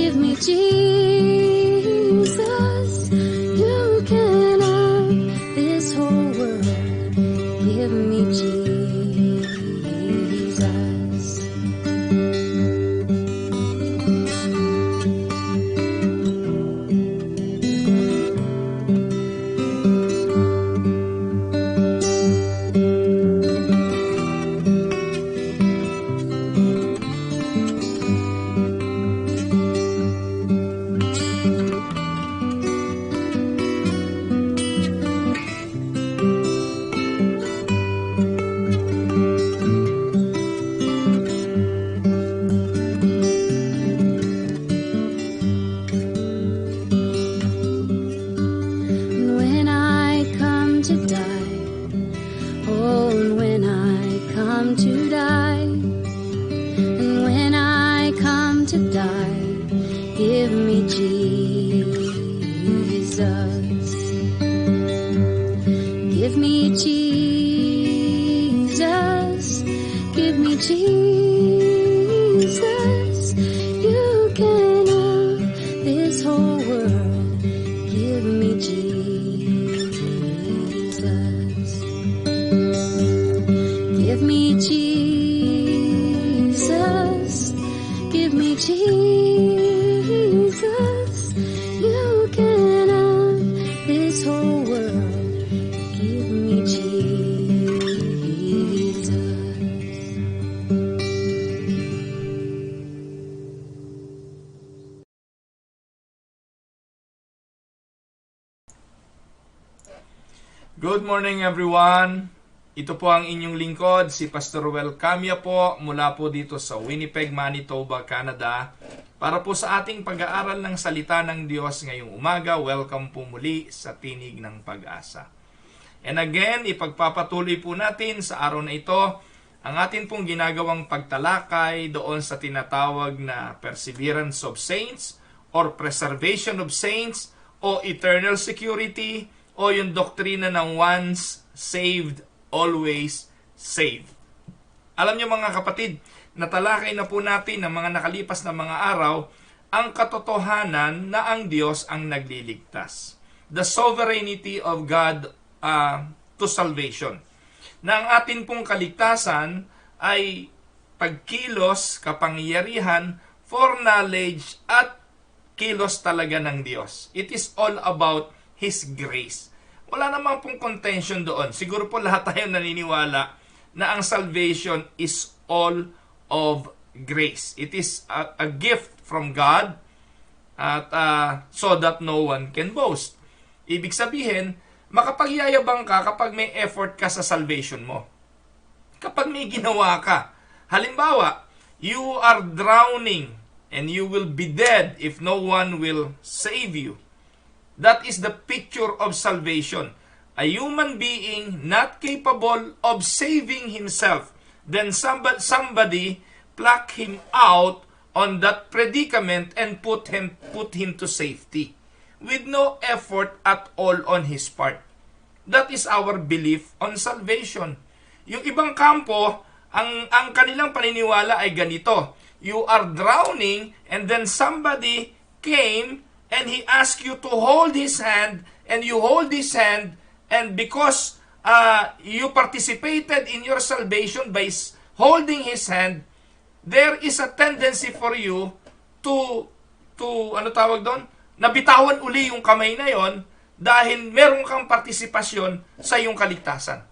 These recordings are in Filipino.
Give me Jesus. You can have this whole world. Give me Jesus. When I come to die, oh, and when I come to die, and when I come to die, give me Jesus. Give me Jesus. Give me Jesus. You can have this whole world. Give me Jesus. Give me Jesus. Give me Jesus. You can have this whole world. Give me Jesus. Good morning everyone. Ito po ang inyong lingkod, si Pastor Ruel Camia po mula po dito sa Winnipeg, Manitoba, Canada para po sa ating pag-aaral ng salita ng Diyos ngayong umaga. Welcome po muli sa Tinig ng Pag-asa. And again, ipagpapatuloy po natin sa araw na ito ang atin pong ginagawang pagtalakay doon sa tinatawag na Perseverance of Saints or Preservation of Saints o Eternal Security o yung doktrina ng once saved, always saved. Alam niyo mga kapatid, natalakay na po natin ng mga nakalipas na mga araw ang katotohanan na ang Diyos ang nagliligtas. The sovereignty of God to salvation. Na ang atin pong kaligtasan ay pagkilos, kapangyarihan, foreknowledge at kilos talaga ng Diyos. It is all about His grace. Wala namang pong contention doon. Siguro po lahat tayo naniniwala na ang salvation is all of grace. It is a gift from God at so that no one can boast. Ibig sabihin, makapagyayabang ka kapag may effort ka sa salvation mo. Kapag may ginawa ka. Halimbawa, you are drowning and you will be dead if no one will save you. That is the picture of salvation. A human being not capable of saving himself. Then somebody pluck him out on that predicament and put him to safety. With no effort at all on his part. That is our belief on salvation. Yung ibang kampo, ang kanilang paniniwala ay ganito. You are drowning and then somebody came and he asked you to hold his hand, and you hold his hand, and because you participated in your salvation by holding his hand, there is a tendency for you to ano tawag doon? Nabitawan uli yung kamay na yon dahil meron kang partisipasyon sa iyong kaligtasan.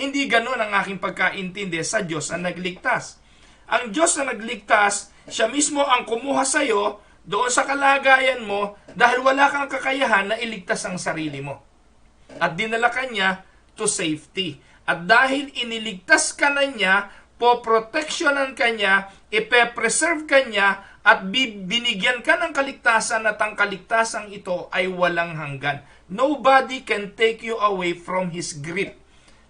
Hindi ganoon ang aking pagkaintindi sa Diyos na nagligtas. Ang Diyos na nagligtas, siya mismo ang kumuha sa iyo doon sa kalagayan mo dahil wala kang kakayahan na iligtas ang sarili mo. At dinala ka niya to safety. At dahil iniligtas ka na niya, poproteksyonan ka niya, ipe-preserve ka niya, at binigyan ka ng kaligtasan at ang kaligtasan ito ay walang hanggan. Nobody can take you away from His grip.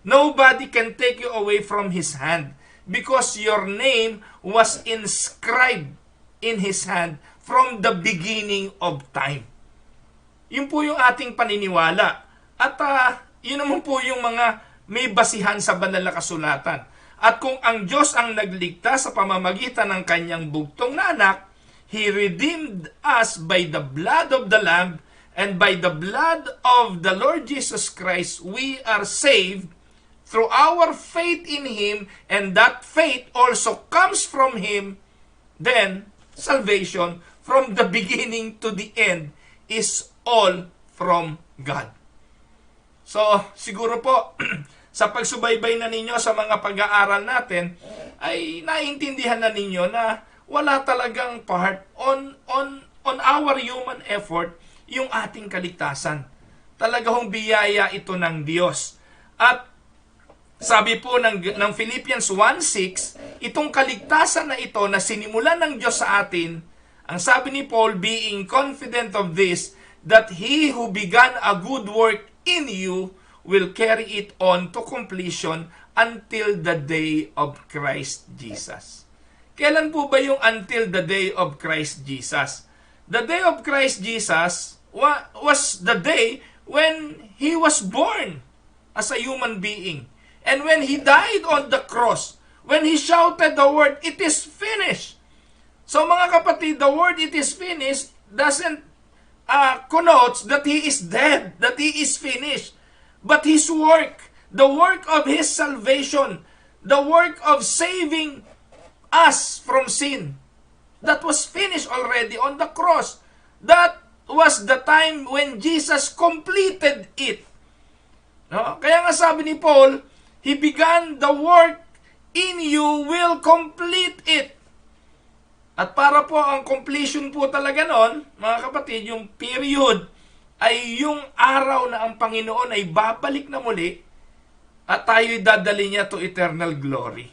Nobody can take you away from His hand because your name was inscribed in His hand from the beginning of time. Yun po yung ating paniniwala. At yun naman po yung mga may basihan sa banal na kasulatan. At kung ang Diyos ang nagligtas sa pamamagitan ng kanyang bugtong na anak, He redeemed us by the blood of the Lamb, and by the blood of the Lord Jesus Christ, we are saved through our faith in Him, and that faith also comes from Him. Then, salvation from the beginning to the end is all from God. So, siguro po, sa pagsubaybay na ninyo sa mga pag-aaral natin, ay naiintindihan na ninyo na wala talagang part on our human effort yung ating kaligtasan. Talagang biyaya ito ng Diyos. At sabi po ng Philippians 1:6, itong kaligtasan na ito na sinimulan ng Diyos sa atin, ang sabi ni Paul, being confident of this, that He who began a good work in you will carry it on to completion until the day of Christ Jesus. Kailan po ba yung until the day of Christ Jesus? The day of Christ Jesus was the day when He was born as a human being. And when He died on the cross, when He shouted the word, "It is finished." So mga kapatid, the word "it is finished" doesn't connotes that He is dead, that He is finished. But His work, the work of His salvation, the work of saving us from sin, that was finished already on the cross. That was the time when Jesus completed it. No? Kaya nga sabi ni Paul, He began the work in you, will complete it. At para po ang completion po talaga nun, mga kapatid, yung period ay yung araw na ang Panginoon ay babalik na muli at tayo'y dadali niya to eternal glory.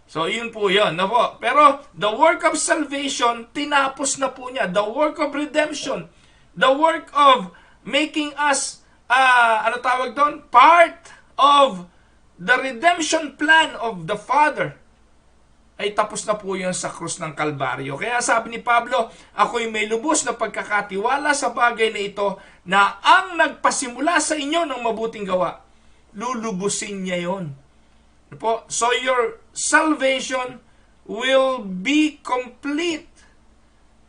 So, yun po yun. No po? Pero, the work of salvation, tinapos na po niya. The work of redemption, the work of making us, part of the redemption plan of the Father, ay tapos na po yun sa krus ng Kalbaryo. Kaya sabi ni Pablo, ako'y may lubos na pagkakatiwala sa bagay na ito, na ang nagpasimula sa inyo ng mabuting gawa, lulubusin niya yun. So your salvation will be complete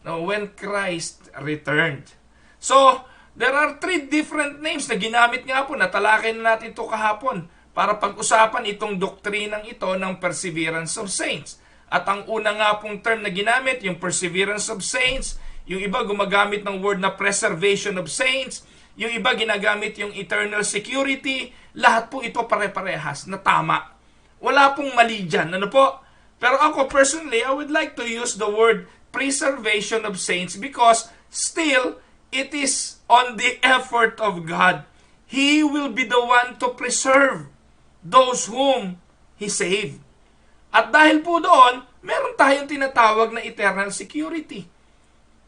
when Christ returned. So, there are 3 different names na ginamit nga po, natalakay na natin ito kahapon, para pag-usapan itong doktrinang ito ng perseverance of saints. At ang una nga pong term na ginamit, yung perseverance of saints, yung iba gumagamit ng word na preservation of saints, yung iba ginagamit yung eternal security, lahat po ito pare-parehas na tama. Wala pong mali dyan. Ano po? Pero ako personally, I would like to use the word preservation of saints because still, it is on the effort of God. He will be the one to preserve those whom He saved. At dahil po doon, meron tayong tinatawag na eternal security.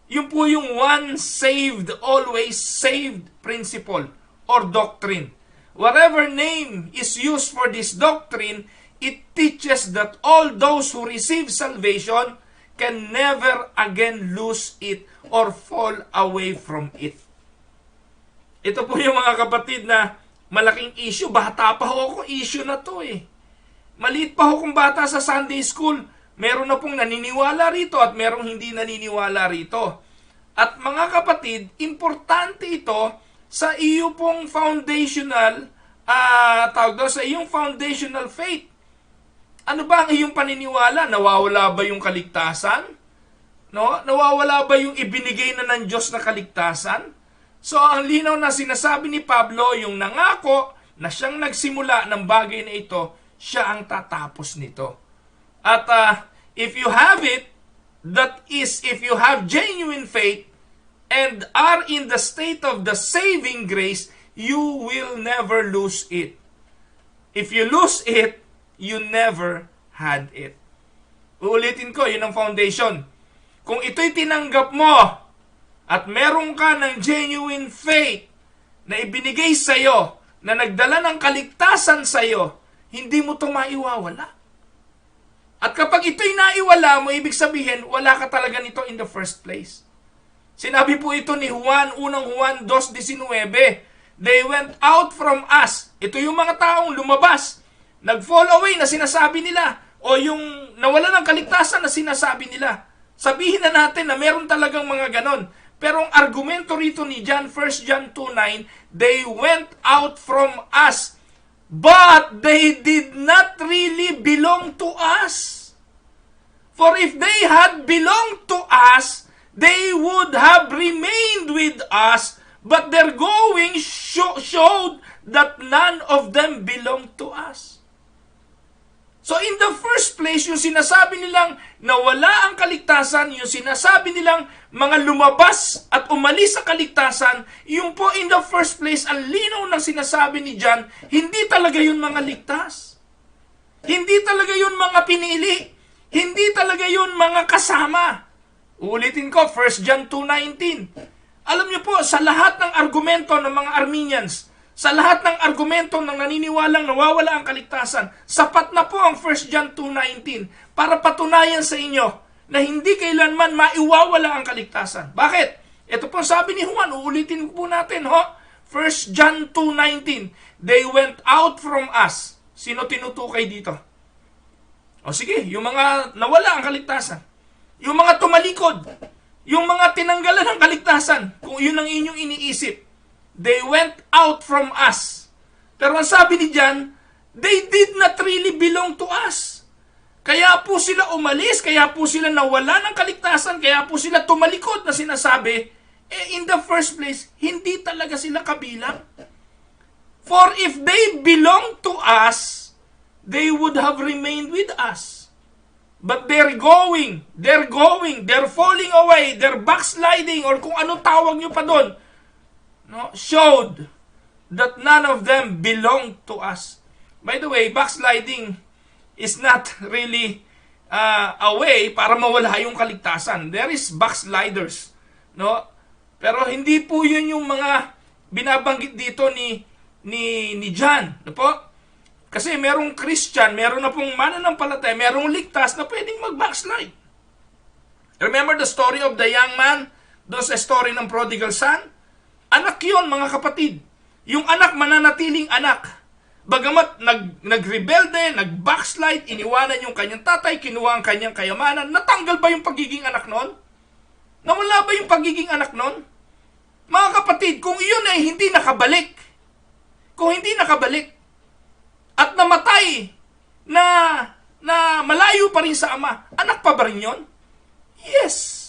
Yun po yung one saved, always saved principle or doctrine. Whatever name is used for this doctrine, it teaches that all those who receive salvation can never again lose it or fall away from it. Ito po yung mga kapatid na malaking issue. Bata pa ako, issue na to eh. Maliit pa akong bata sa Sunday school. Meron na pong naniniwala rito at merong hindi naniniwala rito. At mga kapatid, importante ito sa iyo pong foundational, sa iyong foundational faith. Ano ba ang iyong paniniwala? Nawawala ba yung kaligtasan? No? Nawawala ba yung ibinigay na ng Diyos na kaligtasan? So, ang linaw na sinasabi ni Pablo, yung nangako na siyang nagsimula ng bagay na ito, siya ang tatapos nito. At if you have it, that is, if you have genuine faith and are in the state of the saving grace, you will never lose it. If you lose it, you never had it. Uulitin ko, yun ang foundation. Kung ito'y tinanggap mo at meron ka ng genuine faith na ibinigay sa'yo, na nagdala ng kaligtasan sa'yo, hindi mo ito maiwawala. At kapag ito'y naiwala mo, ibig sabihin, wala ka talaga nito in the first place. Sinabi po ito ni Juan, unang Juan 2:19, they went out from us. Ito yung mga taong lumabas, nag-fall away na sinasabi nila, o yung nawala ng kaligtasan na sinasabi nila. Sabihin na natin na meron talagang mga ganon. Pero ang argumento rito ni John, 1 John 2:9, they went out from us, but they did not really belong to us. For if they had belonged to us, they would have remained with us, but their going showed that none of them belonged to us. So in the first place, yung sinasabi nilang nawala ang kaligtasan, yung sinasabi nilang mga lumabas at umalis sa kaligtasan, yung po in the first place, ang linaw ng sinasabi ni John, hindi talaga yun mga ligtas. Hindi talaga yun mga pinili. Hindi talaga yun mga kasama. Uulitin ko, 1 John 2:19. Alam niyo po, sa lahat ng argumento ng mga Arminians, sa lahat ng argumento ng naniniwalang nawawala ang kaligtasan, sapat na po ang 1 John 2:19 para patunayan sa inyo na hindi kailanman maiwawala ang kaligtasan. Bakit? Ito po sabi ni Juan, uulitin po natin, 1 John 2:19. They went out from us. Sino tinutukoy dito? O sige, yung mga nawala ang kaligtasan. Yung mga tumalikod. Yung mga tinanggalan ng kaligtasan. Kung yun ang inyong iniisip. They went out from us. Pero ang sabi ni John, they did not really belong to us. Kaya po sila umalis, kaya po sila nawala ng kaligtasan, kaya po sila tumalikod na sinasabi, in the first place, hindi talaga sila kabilang. For if they belong to us, they would have remained with us. But they're falling away, they're backsliding, or kung ano tawag nyo pa doon, showed that none of them belong to us. By the way, backsliding is not really a way para mawala yung kaligtasan. There is backsliders, no? Pero hindi po yun yung mga binabanggit dito ni John, no po? Kasi merong Christian, meron na pong mananampalataya, merong ligtas na pwedeng mag-backslide. Remember the story of the young man? Doon sa story ng prodigal son? Anak yon, mga kapatid. Yung anak, mananatiling anak. Bagamat nagrebelde, nag-backslide, iniwanan yung kanyang tatay, kinuha ang kanyang kayamanan, natanggal ba yung pagiging anak nun? Nawala ba yung pagiging anak nun? Mga kapatid, kung iyon ay hindi nakabalik, at namatay na malayo pa rin sa ama, anak pa ba rin yun? Yes.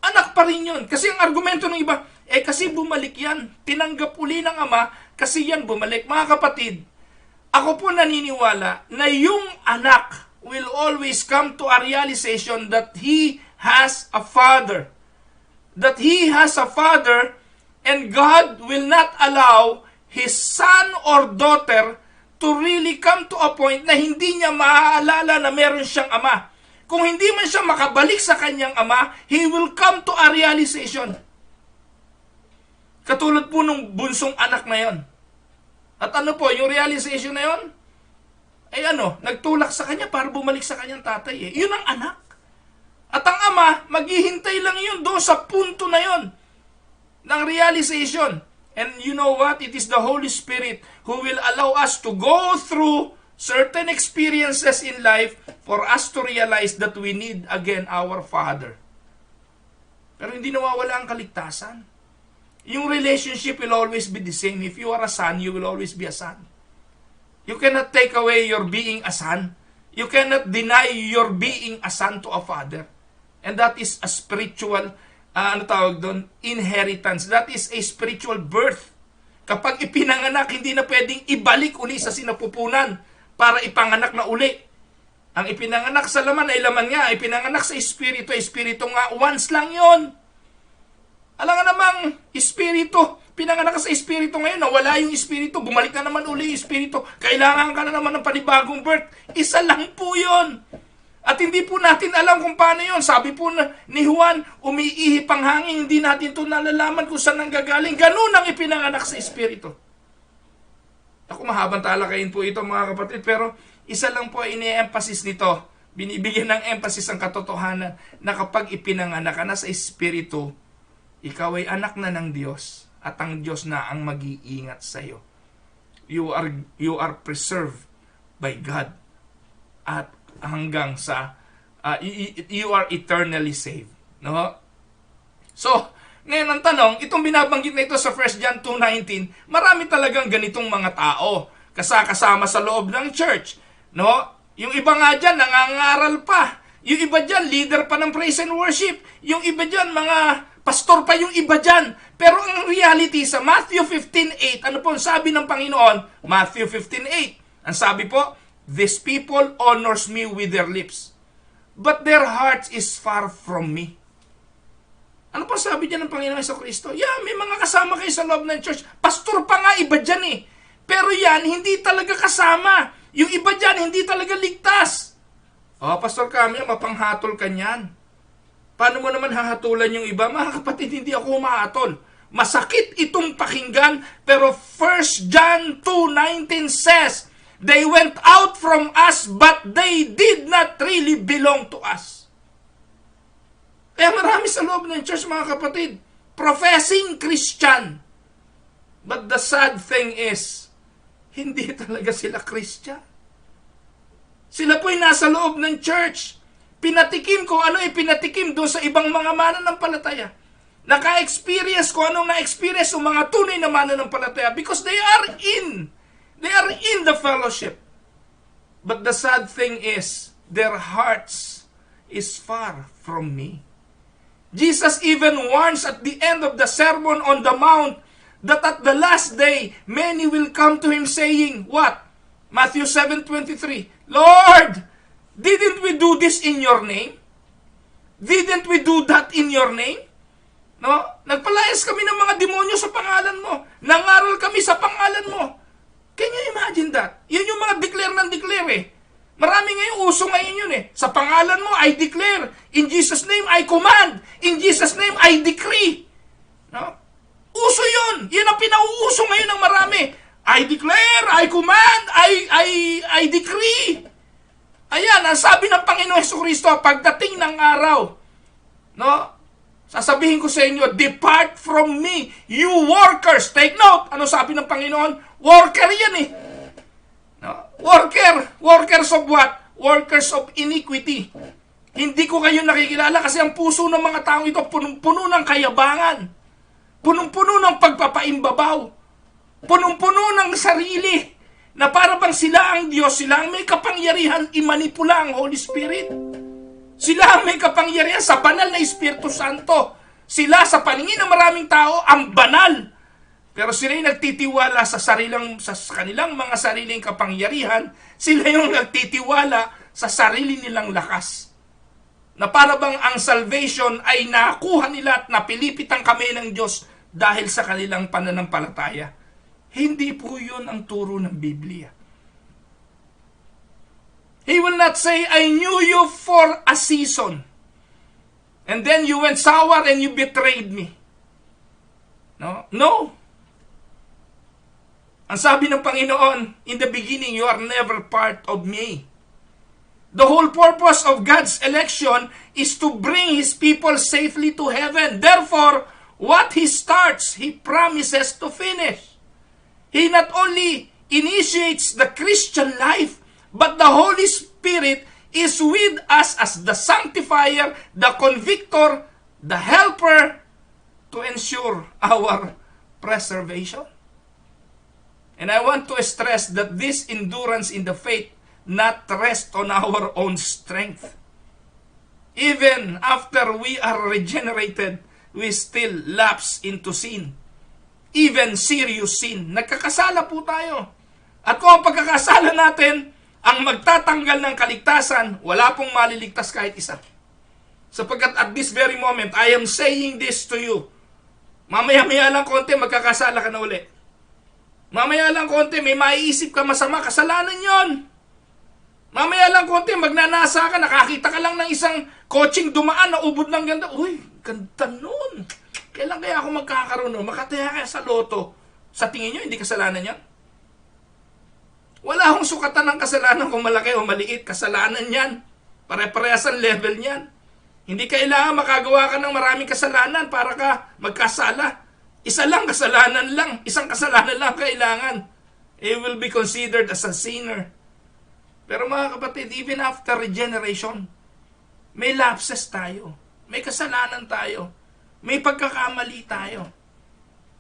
Anak pa rin yun. Kasi ang argumento ng iba, kasi bumalik yan. Tinanggap uli ng ama, kasi yan bumalik. Mga kapatid, ako po naniniwala na yung anak will always come to a realization that he has a father. That he has a father, and God will not allow his son or daughter to really come to a point na hindi niya maaalala na meron siyang ama. Kung hindi man siya makabalik sa kanyang ama, he will come to a realization. Katulad po nung bunsong anak na yon. At ano po, yung realization na yon, nagtulak sa kanya para bumalik sa kanyang tatay. Yun ang anak. At ang ama, maghihintay lang yun doon sa punto na yon ng realization. And you know what? It is the Holy Spirit who will allow us to go through certain experiences in life for us to realize that we need again our Father. Pero hindi nawawala ang kaligtasan. Yung relationship will always be the same. If you are a son, you will always be a son. You cannot take away your being a son. You cannot deny your being a son to a father. And that is a spiritual, inheritance. That is a spiritual birth. Kapag ipinanganak, hindi na pwedeng ibalik uli sa sinapupunan para ipanganak na uli. Ang ipinanganak sa laman ay laman nga. Ipinanganak sa espiritu, espiritu nga. Once lang yon. Alam nga namang espiritu, pinanganak ka sa espiritu ngayon, nawala yung espiritu, bumalik na naman uli yung espiritu, kailangan ka na naman ng panibagong birth. Isa lang po yon. At hindi po natin alam kung paano yon. Sabi po ni Juan, umiihip ang hangin, hindi natin ito nalalaman kung saan nanggagaling. Ganun ang ipinanganak sa espiritu. Ako, mahabang talakayin po ito mga kapatid, pero isa lang po ini-emphasis nito. Binibigyan ng emphasis ang katotohanan na kapag ipinanganak ka na sa espiritu, ikaw ay anak na ng Diyos at ang Diyos na ang mag-iingat sa iyo. You are preserved by God at hanggang sa you are eternally saved. No? So, ngayon ang tanong, itong binabanggit na ito sa 1 John 2:19, marami talagang ganitong mga tao kasama sa loob ng church. No? Yung iba nga dyan, nangangaral pa. Yung iba dyan, leader pa ng praise and worship. Yung iba dyan, mga pastor pa yung iba dyan. Pero ang reality sa Matthew 15:8, ano po ang sabi ng Panginoon? Matthew 15:8. Ang sabi po, "These people honors me with their lips, but their hearts is far from me." Ano pa sabi dyan ng Panginoon sa Kristo? Yeah, may mga kasama kayo sa loob ng church. Pastor pa nga iba dyan eh. Pero yan, hindi talaga kasama. Yung iba dyan, hindi talaga ligtas. Pastor Camia, mapanghatol ka niyan. Paano mo naman hahatulan yung iba? Mga kapatid, hindi ako humahatol. Masakit itong pakinggan, pero 1 John 2:19 says, "They went out from us, but they did not really belong to us." Kaya marami sa loob ng church, mga kapatid, professing Christian. But the sad thing is, hindi talaga sila Christian. Sila po'y nasa loob ng church. Pinatikim ko ano pinatikim doon sa ibang mga mananampalataya. Naka-experience ko anong na-experience ng mga tunay na mananampalataya because they are in the fellowship. But the sad thing is, their hearts is far from me. Jesus even warns at the end of the Sermon on the Mount that at the last day, many will come to Him saying, what? Matthew 7:23, "Lord, didn't we do this in your name? Didn't we do that in your name?" No? Nagpalayas kami ng mga demonyo sa pangalan mo. Nangaral kami sa pangalan mo. Can you imagine that? Yun yung mga declare ng declare eh. Marami ngayong uso ngayon yun eh. Sa pangalan mo, I declare. In Jesus' name, I command. In Jesus' name, I decree. No? Uso yun. Yun ang pinauuso ngayon ng marami. I declare, I command, I decree. Ayan, ang sabi ng Panginoon Jesucristo, pagdating ng araw, no? Sasabihin ko sa inyo, "Depart from me, you workers." Take note, ano sabi ng Panginoon? Worker yan eh. No? Workers of what? Workers of iniquity. Hindi ko kayo nakikilala kasi ang puso ng mga taong ito punong-puno ng kayabangan. Punong-puno ng pagpapaimbabaw. Punong-puno ng sarili. Na para bang sila ang Diyos, sila ang may kapangyarihan imanipula ang Holy Spirit. Sila ang may kapangyarihan sa banal na Espiritu Santo. Sila sa paningin ng maraming tao ang banal. Pero sila yung nagtitiwala sa kanilang mga sariling kapangyarihan. Sila yung nagtitiwala sa sarili nilang lakas. Na para bang ang salvation ay nakuha nila at napilipit ang kamay ng Diyos dahil sa kanilang pananampalataya. Hindi po yun ang turo ng Biblia. He will not say, "I knew you for a season. And then you went sour and you betrayed me." No. Ang sabi ng Panginoon, "In the beginning, you are never part of me." The whole purpose of God's election is to bring His people safely to heaven. Therefore, what He starts, He promises to finish. He not only initiates the Christian life, but the Holy Spirit is with us as the sanctifier, the convictor, the helper to ensure our preservation. And I want to stress that this endurance in the faith not rest on our own strength. Even after we are regenerated, we still lapse into sin. Even serious sin. Nagkakasala po tayo. At kung ang pagkakasala natin ang magtatanggal ng kaligtasan, wala pong maliligtas kahit isa. Sapagkat at this very moment, I am saying this to you. Mamaya-maya lang konti, magkakasala ka na uli. Mamaya lang konti, may maiisip ka masama, kasalanan yon. Mamaya lang konti, magnanasa ka, nakakita ka lang ng isang coaching dumaan na ubod ng ganda. Uy, ganda nun. Kailan kaya ako magkakaroon nun? Makataya kaya sa loto. Sa tingin nyo, hindi kasalanan yan? Wala akong sukatan ng kasalanan kung malaki o maliit. Kasalanan yan. Pare-parehas ang level niyan. Hindi kailangan makagawa ka ng maraming kasalanan para ka magkasala. Isa lang kasalanan lang. Isang kasalanan lang kailangan. He will be considered as a sinner. Pero mga kapatid, even after regeneration, May lapses tayo. May kasalanan tayo. May pagkakamali tayo.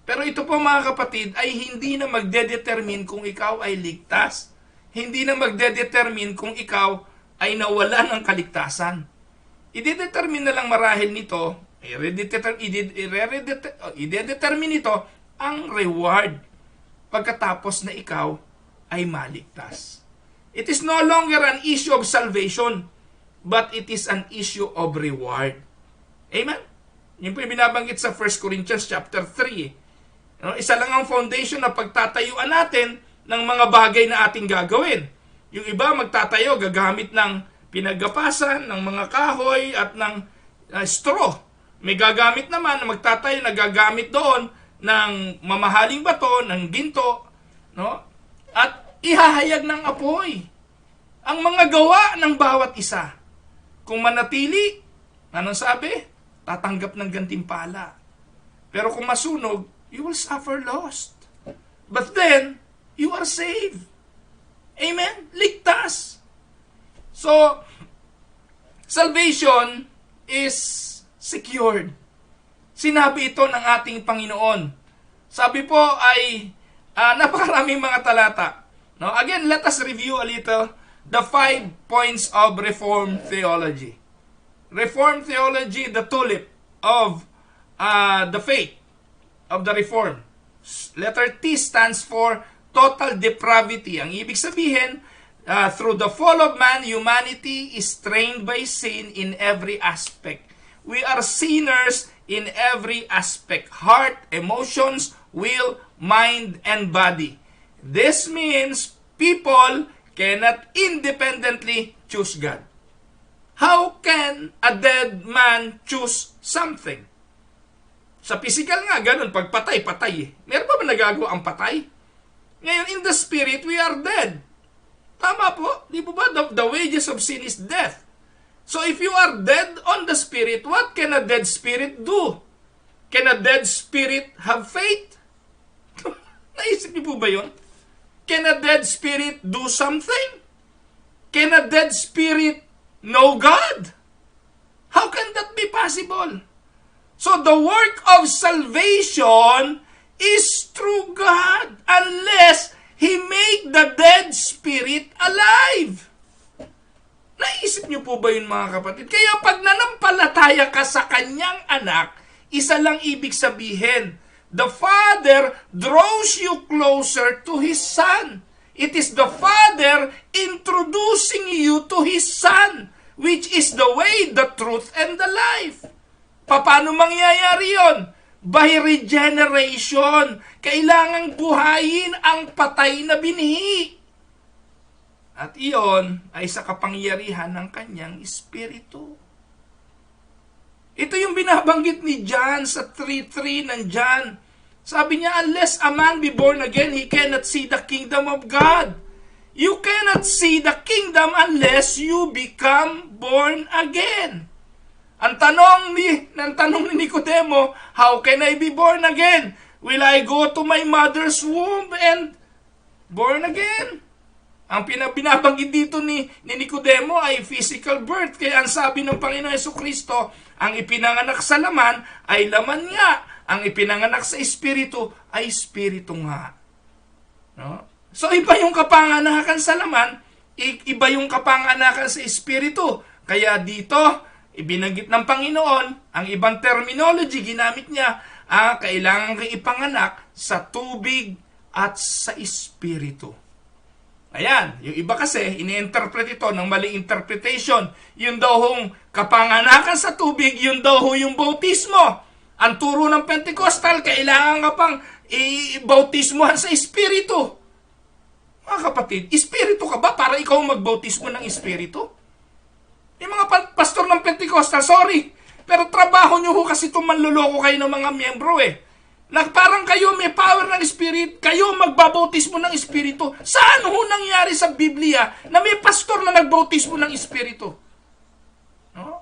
Pero ito po mga kapatid ay hindi na magdedetermine kung ikaw ay ligtas. Hindi na magdedetermine kung ikaw ay nawala ng kaligtasan. Idedetermine na lang marahil nito, idedetermine nito ang reward pagkatapos na ikaw ay maligtas. It is no longer an issue of salvation, but it is an issue of reward. Amen? Yun po yung binabanggit sa 1 Corinthians chapter 3. Isa lang ang foundation na pagtatayuan natin ng mga bagay na ating gagawin. Yung iba magtatayo, gagamit ng pinaggapasan, ng mga kahoy at ng straw. May gagamit naman na magtatayo, nagagamit doon ng mamahaling bato, ng ginto, no? At ihahayag ng apoy ang mga gawa ng bawat isa. Kung manatili, anong sabi? Tatanggap ng gantimpala. Pero kung masunog, you will suffer loss. But then, you are saved. Amen? Ligtas. So, salvation is secured. Sinabi ito ng ating Panginoon. Sabi po ay napakaraming mga talata. No? Again, let us review a little the 5 points of Reformed theology. Reformed theology, the tulip of the faith of the Reformed. Letter T stands for total depravity. Ang ibig sabihin, through the fall of man, humanity is strained by sin in every aspect. We are sinners in every aspect. Heart, emotions, will, mind, and body. This means people cannot independently choose God. How can a dead man choose something? Sa physical nga, ganun, pag patay eh. Meron ba nagagawa ang patay? Ngayon, in the spirit, we are dead. Tama po, di po ba? The wages of sin is death. So if you are dead on the spirit, what can a dead spirit do? Can a dead spirit have faith? Naisip niyo po ba yun? Can a dead spirit do something? Can a dead spirit know God? How can that be possible? So the work of salvation is through God unless He make the dead spirit alive. Naisip niyo po ba yun mga kapatid? Kaya pag nanampalataya ka sa kanyang anak, isa lang ibig sabihin, the Father draws you closer to His Son. It is the Father introducing you to His Son, which is the way, the truth, and the life. Paano mangyayari yon? By regeneration. Kailangang buhayin ang patay na binhi. At iyon ay sa kapangyarihan ng kanyang Espiritu. Ito yung binabanggit ni John sa 3:3 ng John. Sabi niya, unless a man be born again, he cannot see the kingdom of God. You cannot see the kingdom unless you become born again. Ang tanong ni Nicodemo, how can I be born again? Will I go to my mother's womb and born again? Ang binabanggit dito ni Nicodemo ay physical birth. Kaya ang sabi ng Panginoon Jesucristo, ang ipinanganak sa laman ay laman nga. Ang ipinanganak sa espiritu ay espiritu nga. No? So iba yung kapanganakan sa laman, iba yung kapanganakan sa espiritu. Kaya dito, ibinanggit ng Panginoon, ang ibang terminology ginamit niya, kailangan kang ipanganak sa tubig at sa espiritu. Ayan, yung iba kasi, ini-interpret ito ng maling interpretation. Yun daw hong kapanganakan sa tubig, yun daw yung bautismo. Ang turo ng Pentecostal, kailangan ka pang i-bautismohan sa espiritu. Mga kapatid, espiritu ka ba para ikaw magbautismo ng espiritu? Yung mga pastor ng Pentecostal, sorry, pero trabaho nyo ho kasi itong manluloko kayo ng mga miyembro eh. Parang kayo may power ng Spirit, kayo magbabautismo ng Espiritu. Saan ho nangyari sa Biblia na may pastor na nagbautismo ng Espiritu? No?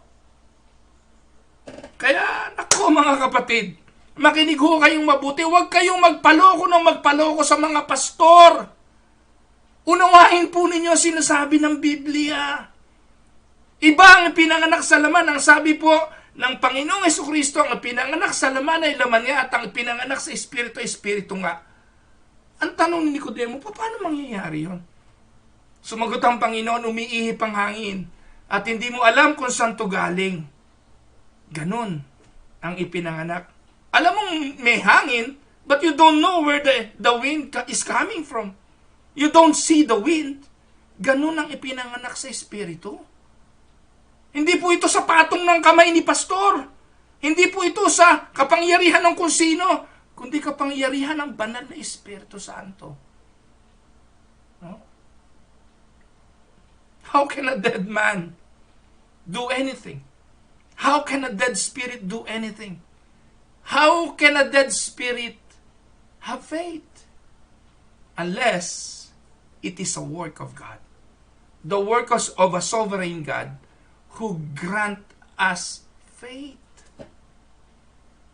Kaya, naku mga kapatid, makinig ho kayong mabuti. Huwag kayong magpaloko sa mga pastor. Unawain po ninyo sinasabi ng Biblia. Iba ang pinanganak sa laman. Ang sabi po ng Panginoong Jesucristo, ang pinanganak sa laman ay laman nga at ang pinanganak sa Espiritu ay Espiritu nga. Ang tanong ni Nicodemo, paano mangyayari yon? Sumagot ang Panginoon, umiihip ang hangin at hindi mo alam kung saan to galing. Ganon ang ipinanganak. Alam mong may hangin, but you don't know where the wind is coming from. You don't see the wind. Ganon ang ipinanganak sa Espiritu. Hindi po ito sa patong ng kamay ni pastor. Hindi po ito sa kapangyarihan ng kung sino, kundi kapangyarihan ng banal na Espiritu Santo. No? How can a dead man do anything? How can a dead spirit do anything? How can a dead spirit have faith? Unless it is a work of God. The work of a sovereign God who grant us faith.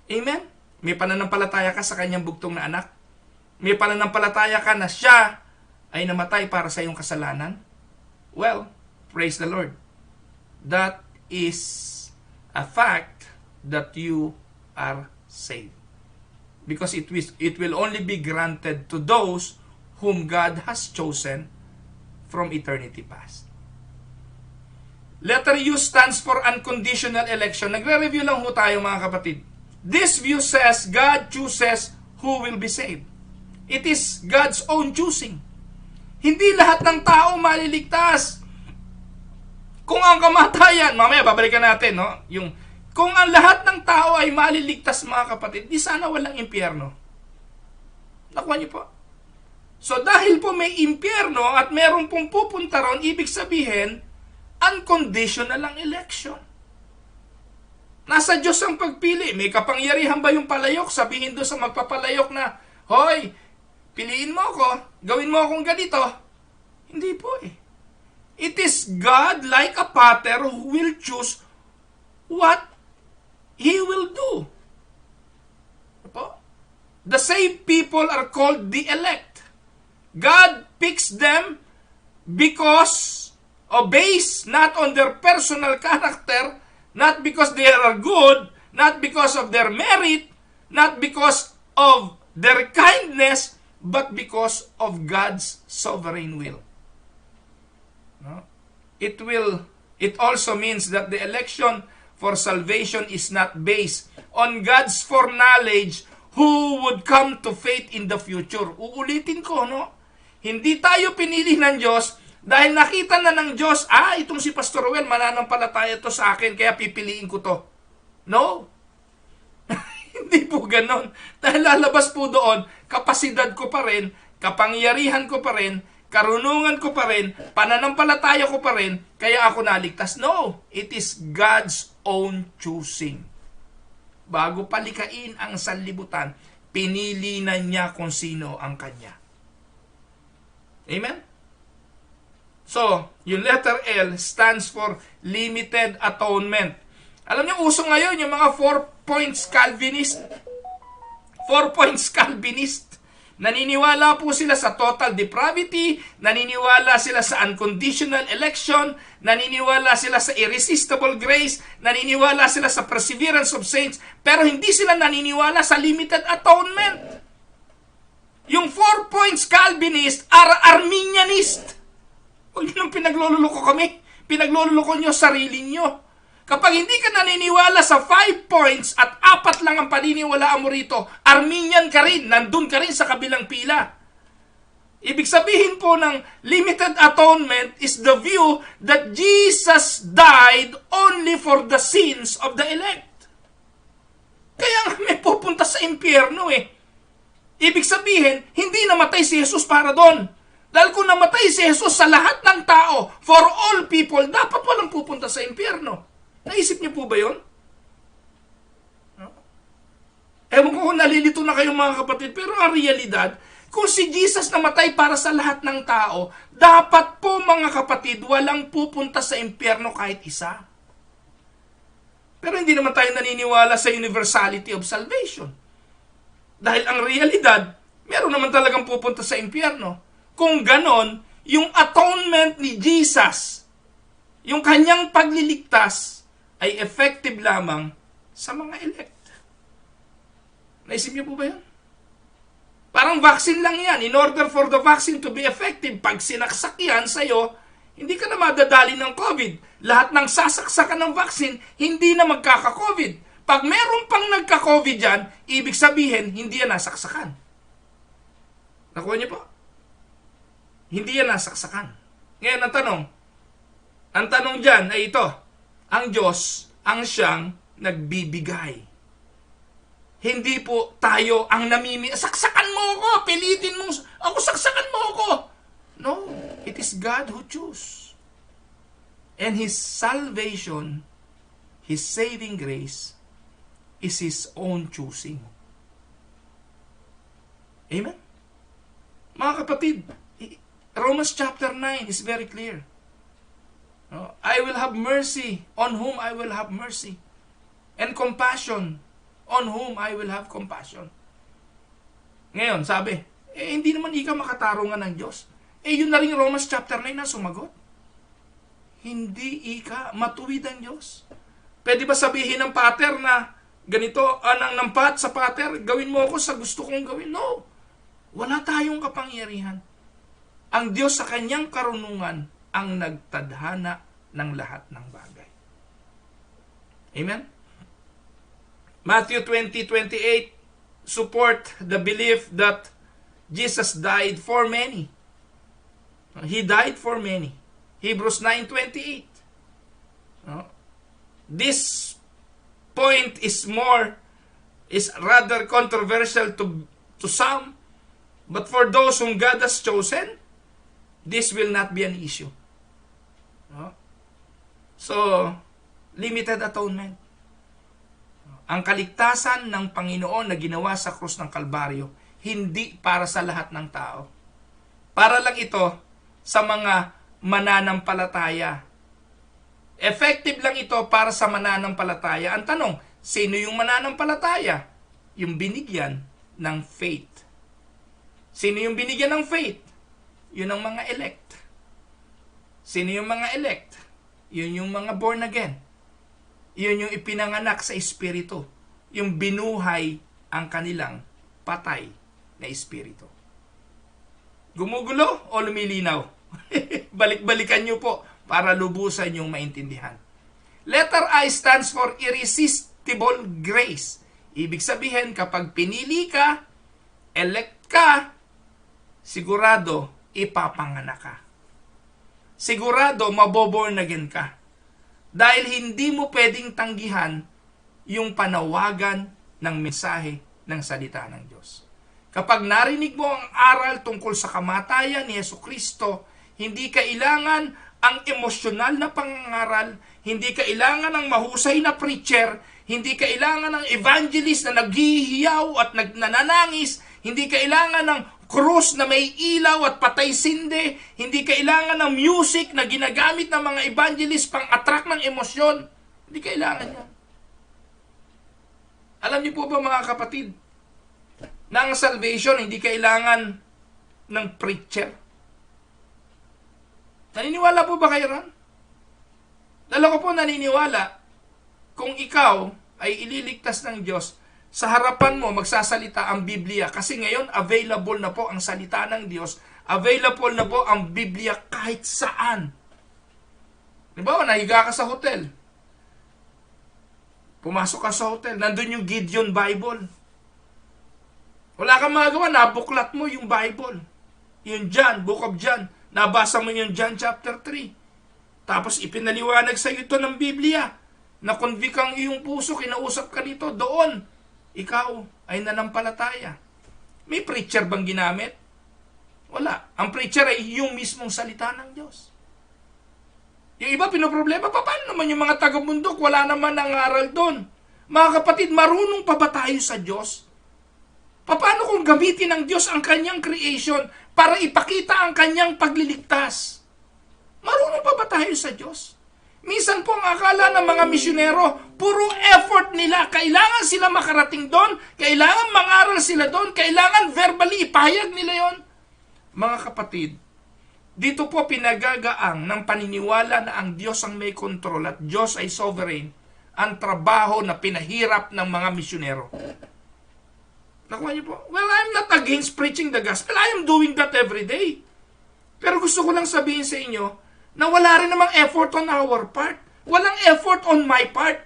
Amen? May pananampalataya ka sa kanyang bugtong na anak? May pananampalataya ka na siya ay namatay para sa iyong kasalanan? Well, praise the Lord. That is a fact that you are saved. Because it will only be granted to those whom God has chosen from eternity past. Letter U stands for unconditional election. Nagre-review lang ho tayo mga kapatid. This view says God chooses who will be saved. It is God's own choosing. Hindi lahat ng tao maliligtas. Kung ang kamatayan, mamaya babalikan natin, no? Kung ang lahat ng tao ay maliligtas mga kapatid, di sana walang impyerno. Nakuha niyo po? So dahil po may impyerno at meron pong pupunta ron, ibig sabihin, unconditional ang election. Nasa Diyos ang pagpili. May kapangyarihan ba yung palayok? Sabihin doon sa magpapalayok na, hoy, piliin mo ako, gawin mo akong ganito. Hindi po eh. It is God like a potter who will choose what He will do. The saved people are called the elect. God picks them because based not on their personal character, not because they are good, not because of their merit, not because of their kindness, but because of God's sovereign will. No? It also means that the election for salvation is not based on God's foreknowledge who would come to faith in the future. Uulitin ko, no? Hindi tayo pinili ng Diyos dahil nakita na ng Diyos, itong si Pastor Ruel, mananampalataya to sa akin, kaya pipiliin ko to. No. Hindi po ganon. Dahil lalabas po doon, kapasidad ko pa rin, kapangyarihan ko pa rin, karunungan ko pa rin, pananampalataya ko pa rin, kaya ako naligtas. No. It is God's own choosing. Bago palikain ang sanlibutan, pinili na niya kung sino ang kanya. Amen? So, yung letter L stands for limited atonement. Alam niyo, uso ngayon yung mga 4 points Calvinist. 4 points Calvinist. Naniniwala po sila sa total depravity, naniniwala sila sa unconditional election, naniniwala sila sa irresistible grace, naniniwala sila sa perseverance of saints, pero hindi sila naniniwala sa limited atonement. Yung 4 points Calvinist are Arminianist. Huwag nyo nang pinaglululoko kami. Pinaglululoko nyo sarili nyo. Kapag hindi ka naniniwala sa 5 points at 4 lang ang paniniwalaan mo rito, Arminian ka rin, nandun ka rin sa kabilang pila. Ibig sabihin po ng limited atonement is the view that Jesus died only for the sins of the elect. Kaya nga may pupunta sa impyerno eh. Ibig sabihin, hindi namatay si Jesus para doon. Dahil kung namatay si Jesus sa lahat ng tao, for all people, dapat walang pupunta sa impyerno. Naisip niyo po ba yun? Ewan ko kung nalilito na kayong mga kapatid, pero ang realidad, kung si Jesus namatay para sa lahat ng tao, dapat po mga kapatid, walang pupunta sa impyerno kahit isa. Pero hindi naman tayo naniniwala sa universality of salvation. Dahil ang realidad, meron naman talagang pupunta sa impyerno. Kung ganon, yung atonement ni Jesus Yung kanyang pagliligtas ay effective lamang sa mga elect. Naisip niyo po ba yun? Parang vaccine lang yan. In order for the vaccine to be effective, pag sinaksak yan sa'yo, hindi ka na madadali ng COVID. Lahat ng sasaksakan ng vaccine, hindi na magkaka-COVID. Pag meron pang nagka-COVID dyan, ibig sabihin, hindi yan nasaksakan. Nakuha niyo po? Hindi yan nasaksakan. Ngayon, ang tanong dyan ay ito, ang Diyos ang siyang nagbibigay. Hindi po tayo ang saksakan mo ako, pilitin mo ako, saksakan mo ako. No, it is God who chooses. And His salvation, His saving grace, is His own choosing. Amen? Mga kapatid, Romans chapter 9 is very clear. I will have mercy on whom I will have mercy, and compassion on whom I will have compassion. Ngayon, sabi, hindi naman ikaw makatarungan ng Diyos. Yun na rin Romans chapter 9 na sumagot. Hindi ika matuwid ang Diyos. Pwede ba sabihin ng pater na ganito, anang nampat sa pater, gawin mo ako sa gusto kong gawin? No. Wala tayong kapangyarihan. Ang Diyos sa kanyang karunungan ang nagtadhana ng lahat ng bagay. Amen? Matthew 20:28 support the belief that Jesus died for many. He died for many. Hebrews 9:28. This point is rather controversial to some, but for those whom God has chosen, this will not be an issue. So, limited atonement. Ang kaligtasan ng Panginoon na ginawa sa krus ng Kalbaryo, hindi para sa lahat ng tao. Para lang ito sa mga mananampalataya. Effective lang ito para sa mananampalataya. Ang tanong, sino yung mananampalataya? Yung binigyan ng faith. Sino yung binigyan ng faith? Yun ang mga elect. Sino yung mga elect? Yun yung mga born again. Yun yung ipinanganak sa Espiritu. Yung binuhay ang kanilang patay na Espiritu. Gumugulo o lumilinaw? Balik-balikan nyo po para lubusan yung maintindihan. Letter I stands for irresistible grace. Ibig sabihin, kapag pinili ka, elect ka, sigurado ipapanganak ka. Sigurado maboborn again ka. Dahil hindi mo pwedeng tanggihan yung panawagan ng mensahe ng salita ng Diyos. Kapag narinig mo ang aral tungkol sa kamatayan ni Jesucristo, hindi kailangan ang emosyonal na pangangaral, hindi kailangan ng mahusay na preacher, hindi kailangan ng evangelist na naghihiyaw at nananangis, hindi kailangan ng krus na may ilaw at patay sinde, hindi kailangan ng music na ginagamit ng mga evangelist pang-attract ng emosyon. Hindi kailangan yan. Alam niyo po ba mga kapatid, na ang salvation hindi kailangan ng preacher? Naniniwala po ba kayo ron? Dala ko po naniniwala, kung ikaw ay ililigtas ng Diyos, sa harapan mo magsasalita ang Biblia. Kasi ngayon, available na po ang salita ng Diyos. Available na po ang Biblia kahit saan. Diba, nahiga ka sa hotel. Pumasok ka sa hotel, nandun yung Gideon Bible. Wala kang magagawa, nabuklat mo yung Bible. Yung John, Book of John. Nabasa mo yung John chapter 3. Tapos ipinaliwanag sa iyo ito ng Biblia. Na-convict ang iyong puso, kinausap ka nito doon. Ikaw ay nanampalataya. May preacher bang ginamit? Wala. Ang preacher ay yung mismong salita ng Diyos. Yung iba pinoproblema, paano naman yung mga taga-bundok? Wala naman nangaral doon. Mga kapatid, marunong pa ba tayo sa Diyos? Paano kung gamitin ng Diyos ang kanyang creation para ipakita ang kanyang pagliligtas? Marunong pa ba tayo sa Diyos? Minsan po ang akala ng mga misyonero, puro effort nila. Kailangan sila makarating doon, kailangan mangaral sila doon, kailangan verbally ipahayag nila yon. Mga kapatid, Dito po pinagagaang ng paniniwala na ang Diyos ang may kontrol at Diyos ay sovereign ang trabaho na pinahirap ng mga misyonero. Nakuha niyo po? Well, I'm not against preaching the gospel. I am doing that every day. Pero gusto ko lang sabihin sa inyo na wala rin namang effort on our part. Walang effort on my part.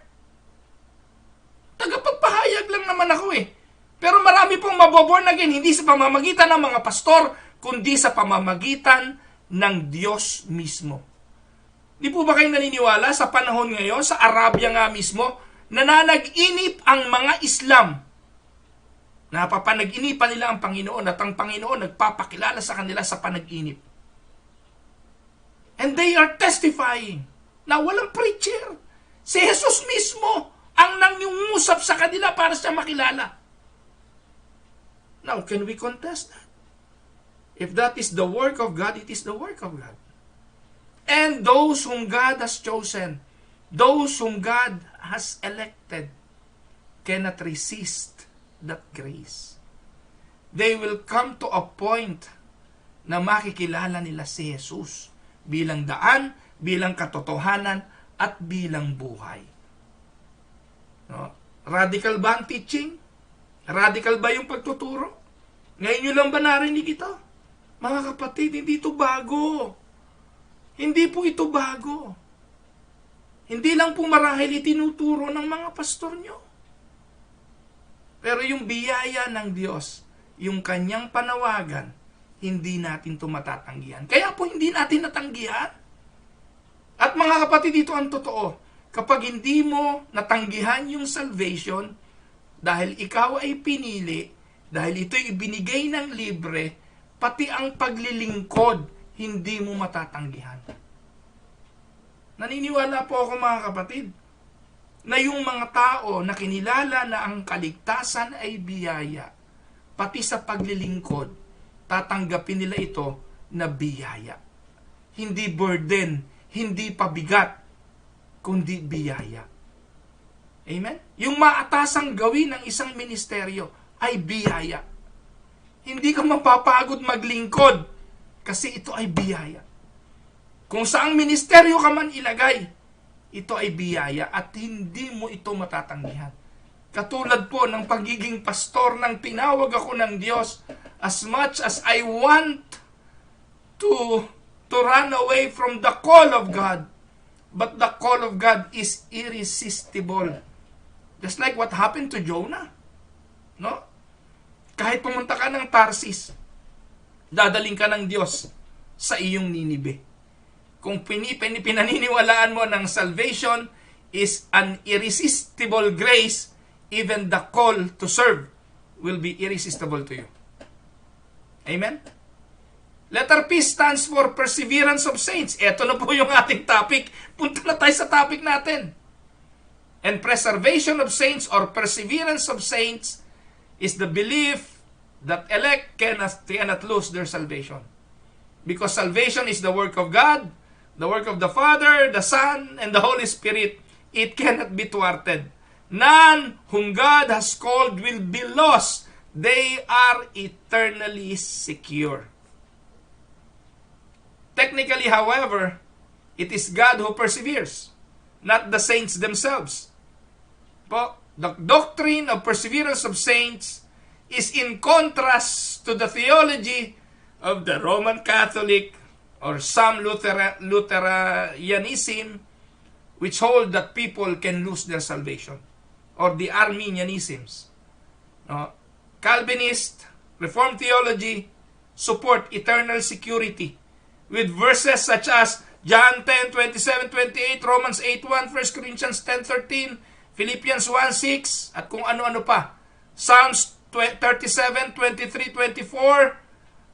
Tagapagpahayag lang naman ako eh. Pero marami pong maboborn again, hindi sa pamamagitan ng mga pastor, kundi sa pamamagitan ng Diyos mismo. Di po ba kayo naniniwala sa panahon ngayon, sa Arabia nga mismo, nananag-inip ang mga Islam. Napapanag-inipan nila ang Panginoon at ang Panginoon nagpapakilala sa kanila sa panag-inip. And they are testifying na walang preacher. Si Jesus mismo ang nangyungusap sa kanila para siya makilala. Now, can we contest that? If that is the work of God, it is the work of God. And those whom God has chosen, those whom God has elected, cannot resist that grace. They will come to a point na makikilala nila si Jesus bilang daan, bilang katotohanan, at bilang buhay. No? Radical ba ang teaching? Radical ba yung pagtuturo? Ngayon nyo lang ba narinig ito? Mga kapatid, hindi ito bago. Hindi po ito bago. Hindi lang po marahil itinuturo ng mga pastor nyo. Pero yung biyaya ng Diyos, yung kanyang panawagan, hindi natin ito matatanggihan. Kaya po hindi natin natanggihan. At mga kapatid, dito ang totoo. Kapag hindi mo natanggihan yung salvation, dahil ikaw ay pinili, dahil ito'y ibinigay ng libre, pati ang paglilingkod, hindi mo matatanggihan. Naniniwala po ako mga kapatid, na yung mga tao na kinilala na ang kaligtasan ay biyaya, pati sa paglilingkod, tatanggapin nila ito na biyaya. Hindi burden, hindi pabigat, kundi biyaya. Amen? Yung maatasang gawin ng isang ministeryo ay biyaya. Hindi ka mapapagod maglingkod kasi ito ay biyaya. Kung saang ministeryo ka man ilagay, ito ay biyaya at hindi mo ito matatanggihan. Katulad po ng pagiging pastor nang tinawag ako ng Diyos, as much as I want to run away from the call of God, but the call of God is irresistible. Just like what happened to Jonah. No? Kahit pumunta ka ng Tarsis, dadaling ka ng Diyos sa iyong Ninibe. Kung pinaniniwalaan mo ng salvation is an irresistible grace, even the call to serve will be irresistible to you. Amen? Letter P stands for perseverance of saints. Ito na po yung ating topic. Punta na tayo sa topic natin. And preservation of saints or perseverance of saints is the belief that elect cannot lose their salvation. Because salvation is the work of God, the work of the Father, the Son, and the Holy Spirit. It cannot be thwarted. None whom God has called will be lost. They are eternally secure. Technically, however, it is God who perseveres, not the saints themselves. But the doctrine of perseverance of saints is in contrast to the theology of the Roman Catholic or some Lutheranianism, which hold that people can lose their salvation, or the Arminianisms. Calvinist, Reformed theology support eternal security with verses such as John 10:27-28, Romans 8:1, 1 Corinthians 10:13, Philippians 1:6, at kung ano-ano pa. Psalms 37:23-24,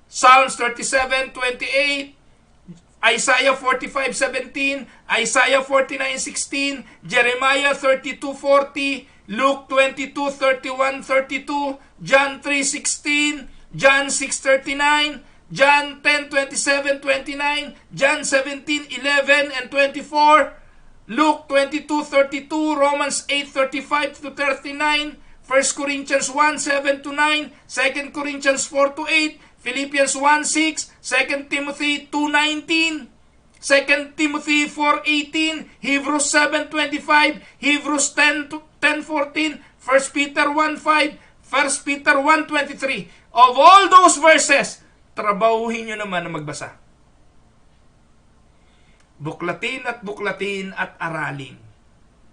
Psalms 37:28, Isaiah 45:17, Isaiah 49:16, Jeremiah 32:40, Luke 22:31-32, John 3:16, John 6:39, John 10:27-29, John 17:11 and 24, Luke 22:32, Romans 8:35-39, 1 1 Corinthians 1:7-9, 2 Corinthians 4-8, Philippians 1:6, 2 Timothy 2:19, 2 Timothy 4:18, Hebrews 7:25, Hebrews 10:14, 1 Peter 1:5, 1 Peter 1:23. Of all those verses, trabahuhin nyo naman na magbasa. Buklatin at aralin.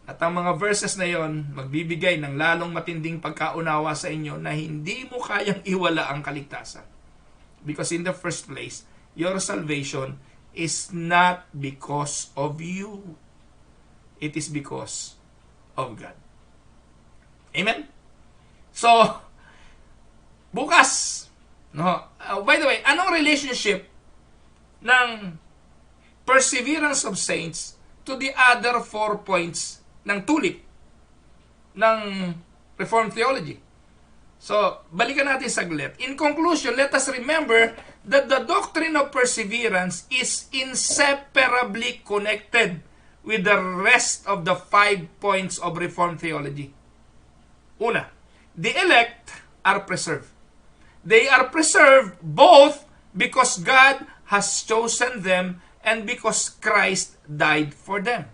At ang mga verses na yon, magbibigay ng lalong matinding pagkaunawa sa inyo na hindi mo kayang iwala ang kaligtasan. Because in the first place, your salvation is not because of you. It is because of God. Amen? So, bukas, by the way, anong relationship ng perseverance of saints to the other 4 points ng tulip ng Reformed theology? So, balikan natin saglit. In conclusion, let us remember that the doctrine of perseverance is inseparably connected with the rest of the 5 points of Reformed theology. Una, the elect are preserved. They are preserved both because God has chosen them and because Christ died for them.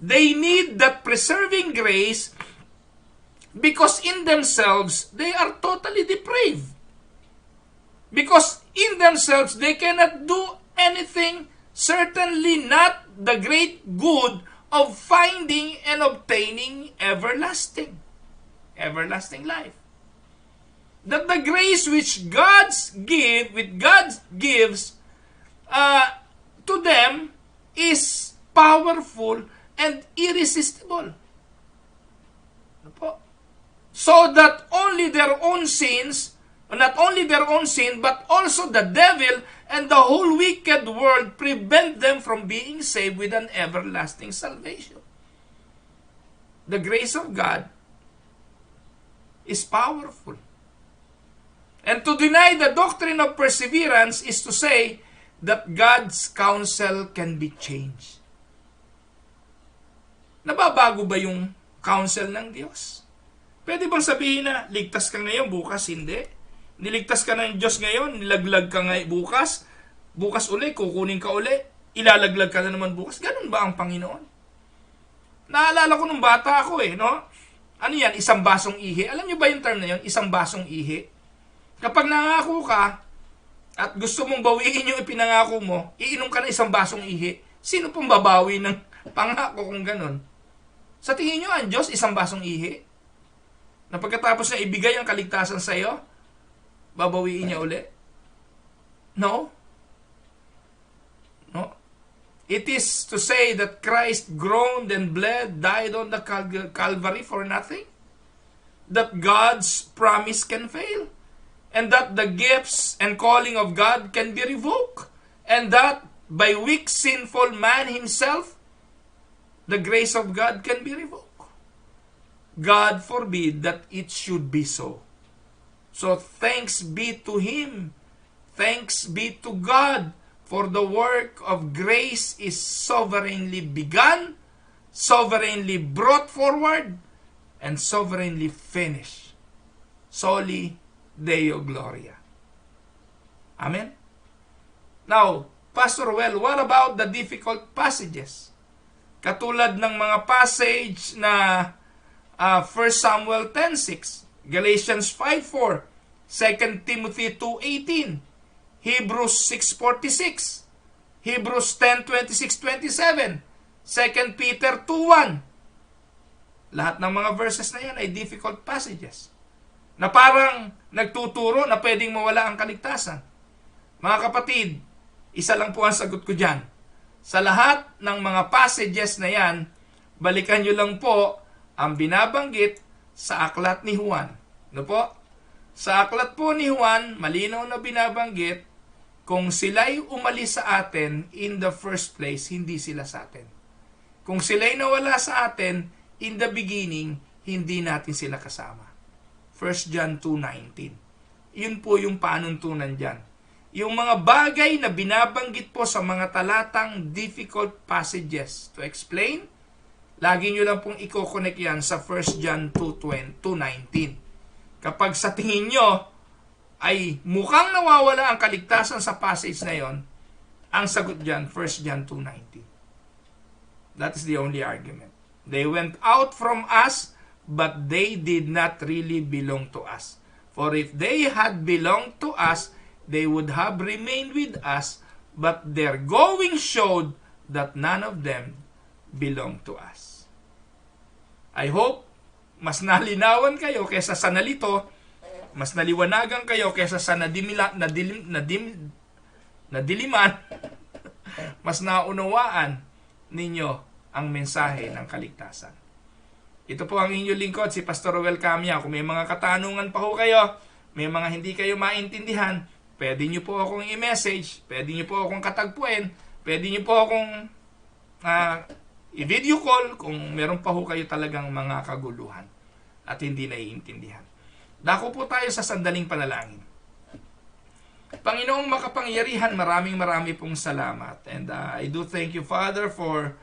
They need that preserving grace because in themselves, they are totally depraved. Because in themselves, they cannot do anything, certainly not the great good of finding and obtaining everlasting life. That the grace which God gives to them is powerful and irresistible. So that only their own sins, not only their own sin, but also the devil and the whole wicked world prevent them from being saved with an everlasting salvation. The grace of God is powerful. And to deny the doctrine of perseverance is to say that God's counsel can be changed. Nababago ba yung counsel ng Diyos? Pwede bang sabihin na, ligtas ka ngayon, bukas hindi? Niligtas ka ng Diyos ngayon, nilaglag ka ngayon bukas, bukas uli, kukunin ka uli, ilalaglag ka na naman bukas. Ganun ba ang Panginoon? Naalala ko nung bata ako no? Ano yan, isang basong ihi? Alam niyo ba yung term na yun, isang basong ihi? Kapag nangako ka, at gusto mong bawiin yung ipinangako mo, iinom ka ng isang basong ihi. Sino pong babawi ng pangako kung ganun? Sa tingin nyo, ang Diyos, isang basong ihi? Na pagkatapos niya ibigay ang kaligtasan sa iyo, babawiin niya uli? No. It is to say that Christ groaned and bled, died on the Calvary for nothing? That God's promise can fail? And that the gifts and calling of God can be revoked? And that by weak, sinful man himself, the grace of God can be revoked? God forbid that it should be so. So thanks be to Him. Thanks be to God, for the work of grace is sovereignly begun, sovereignly brought forward, and sovereignly finished. Soli Deo Gloria. Amen? Now, Pastor Well, what about the difficult passages? Katulad ng mga passage na 1 Samuel 10:6, Galatians 5:4, 2 Timothy 2:18, Hebrews 6:46, Hebrews 10:26-27, 2 Peter 2:1. Lahat ng mga verses na yan ay difficult passages na parang nagtuturo na pwedeng mawala ang kaligtasan. Mga kapatid, isa lang po ang sagot ko dyan. Sa lahat ng mga passages na yan, balikan nyo lang po ang binabanggit sa aklat ni Juan. Ano po? Sa aklat po ni Juan, malinaw na binabanggit, kung sila'y umalis sa atin, in the first place, hindi sila sa atin. Kung sila'y nawala sa atin, in the beginning, hindi natin sila kasama. 1 John 2:19. Yun po yung panuntunan dyan. Yung mga bagay na binabanggit po sa mga talatang difficult passages to explain, Lagi nyo lang pong i-connect yan sa 1 John 2:19. Kapag sa tingin nyo ay mukhang nawawala ang kaligtasan sa passage na yon, ang sagot dyan, 1 John 2:19. That is the only argument. They went out from us, but they did not really belong to us. For if they had belonged to us, they would have remained with us, but their going showed that none of them belong to us. I hope mas nalinawan kayo kaysa sa nalito, mas naliwanagan kayo kaysa sa nadiliman, mas naunawaan ninyo ang mensahe ng kaligtasan. Ito po ang inyong lingkod, si Pastor Ruel Camia. Kung may mga katanungan pa ho kayo, may mga hindi kayo maintindihan, pwede nyo po akong i-message, pwede nyo po akong katagpuin, pwede nyo po akong i-video call kung meron pa ho kayo talagang mga kaguluhan at hindi naiintindihan. Dako po tayo sa sandaling panalangin. Panginoong makapangyarihan, maraming pong salamat. And I do thank you, Father, for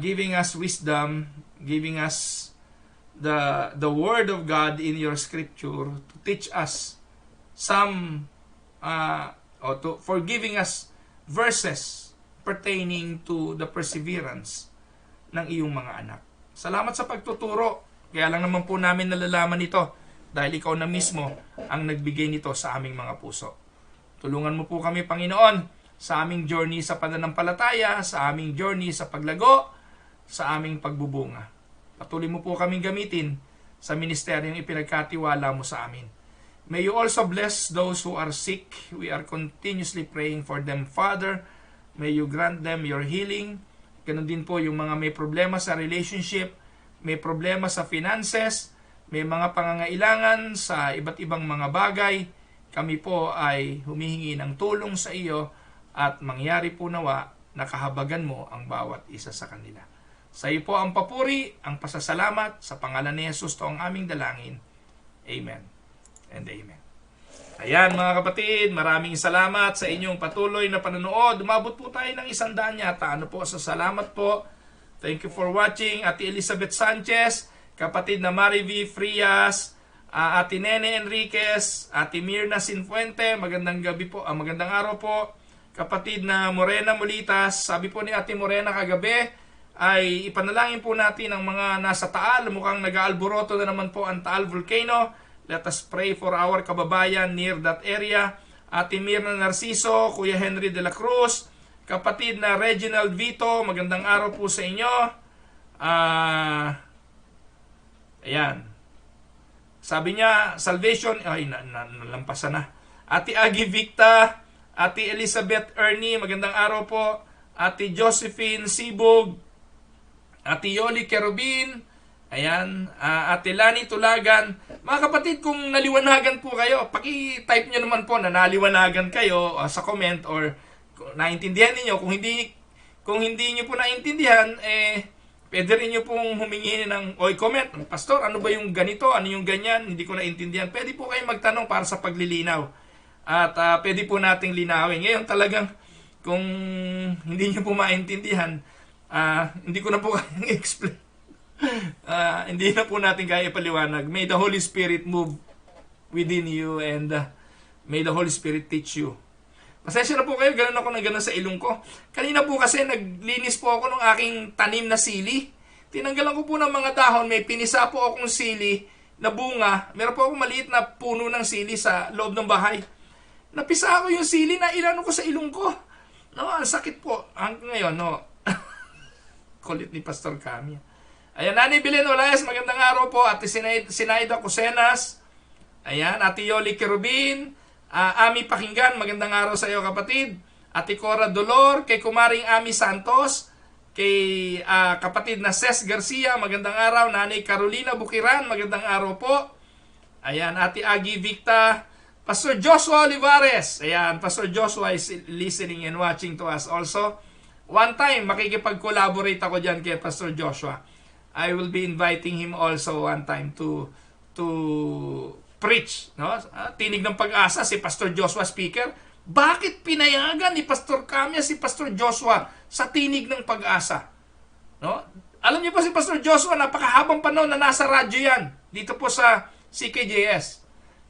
giving us wisdom, giving us the Word of God in your Scripture to teach us some, for giving us verses pertaining to the perseverance ng iyong mga anak. Salamat sa pagtuturo. Kaya lang naman po namin nalalaman ito dahil ikaw na mismo ang nagbigay nito sa aming mga puso. Tulungan mo po kami, Panginoon, sa aming journey sa pananampalataya, sa aming journey sa paglago, sa aming pagbubunga. Patuloy mo po kaming gamitin sa ministeryong ipinagkatiwala mo sa amin. May you also bless those who are sick. We are continuously praying for them, Father. May you grant them your healing. Ganun din po yung mga may problema sa relationship, may problema sa finances, may mga pangangailangan sa iba't ibang mga bagay. Kami po ay humihingi ng tulong sa iyo at mangyari po nawa na kahabagan mo ang bawat isa sa kanila. Sa iyo po ang papuri, ang pasasalamat, sa pangalan ni Jesus to ang aming dalangin. Amen and amen. Ayan mga kapatid, maraming salamat sa inyong patuloy na panonood. Umabot po tayo ng 100 yata. Ano po, sa salamat po. Thank you for watching. Ate Elizabeth Sanchez, kapatid na Mari V. Frias, Ate Nene Enriquez, Ate Mirna Sinfuente, magandang gabi po, magandang araw po. Kapatid na Morena Mulitas, sabi po ni Ate Morena kagabi, ay ipanalangin po natin ang mga nasa Taal. Mukhang nag-aalboroto na naman po ang Taal Volcano. Let us pray for our kababayan near that area. Ate Mirna Narciso, Kuya Henry de la Cruz, kapatid na Reginald Vito, magandang araw po sa inyo. Ayan. Sabi niya, salvation, ay nalampasan na. Ate Agi Victa, Ate Elizabeth Ernie, magandang araw po. Ate Josephine Sibog, Ate Yoli Kerubin, ayan, Ate Lani Tulagan. Mga kapatid, kung naliwanagan po kayo, paki-type nyo naman po na naliwanagan kayo sa comment or naintindihan niyo. Kung hindi niyo po naintindihan, pwede rin nyo pong humingi ng comment. Pastor, ano ba yung ganito? Ano yung ganyan? Hindi ko naintindihan. Pwede po kayo magtanong para sa paglilinaw. At pwede po nating linawin. Ngayon talagang, kung hindi nyo po maintindihan, hindi ko na po kayang explain. Hindi na po natin kaya ipaliwanag. May the Holy Spirit move within you and may the Holy Spirit teach you. Pasensya na po kayo, ganun ako na ganun sa ilong ko. Kanina po kasi naglinis po ako ng aking tanim na sili. Tinanggalan ko po ng mga dahon, may pinisa po akong sili na bunga. Meron po akong maliit na puno ng sili sa loob ng bahay. Napisa ko yung sili na ilano ko sa ilong ko. No, ang sakit po. Hanggang ngayon, no. Kulit ni Pastor Camia. Ayan, Nani Belen Olayas, magandang araw po. Ate Sinaida Cusenas. Ayan, Ate Yoli Kerubin. Ami Pakinggan, magandang araw sa iyo kapatid. Ate Cora Dolor, kay Kumaring Ami Santos. Kay kapatid na Ces Garcia, magandang araw. Nanay Carolina Bukiran, magandang araw po. Ayan, Ate Agi Victa. Pastor Joshua Olivares. Ayan, Pastor Joshua is listening and watching to us also. One time, makikipag-collaborate ako dyan kay Pastor Joshua. I will be inviting him also one time to preach, no? Tinig ng Pag-asa, si Pastor Joshua speaker. Bakit pinayagan ni Pastor Camia si Pastor Joshua sa Tinig ng Pag-asa? No? Alam niyo po si Pastor Joshua, napakahabang panahon na nasa radyo yan. Dito po sa CKJS.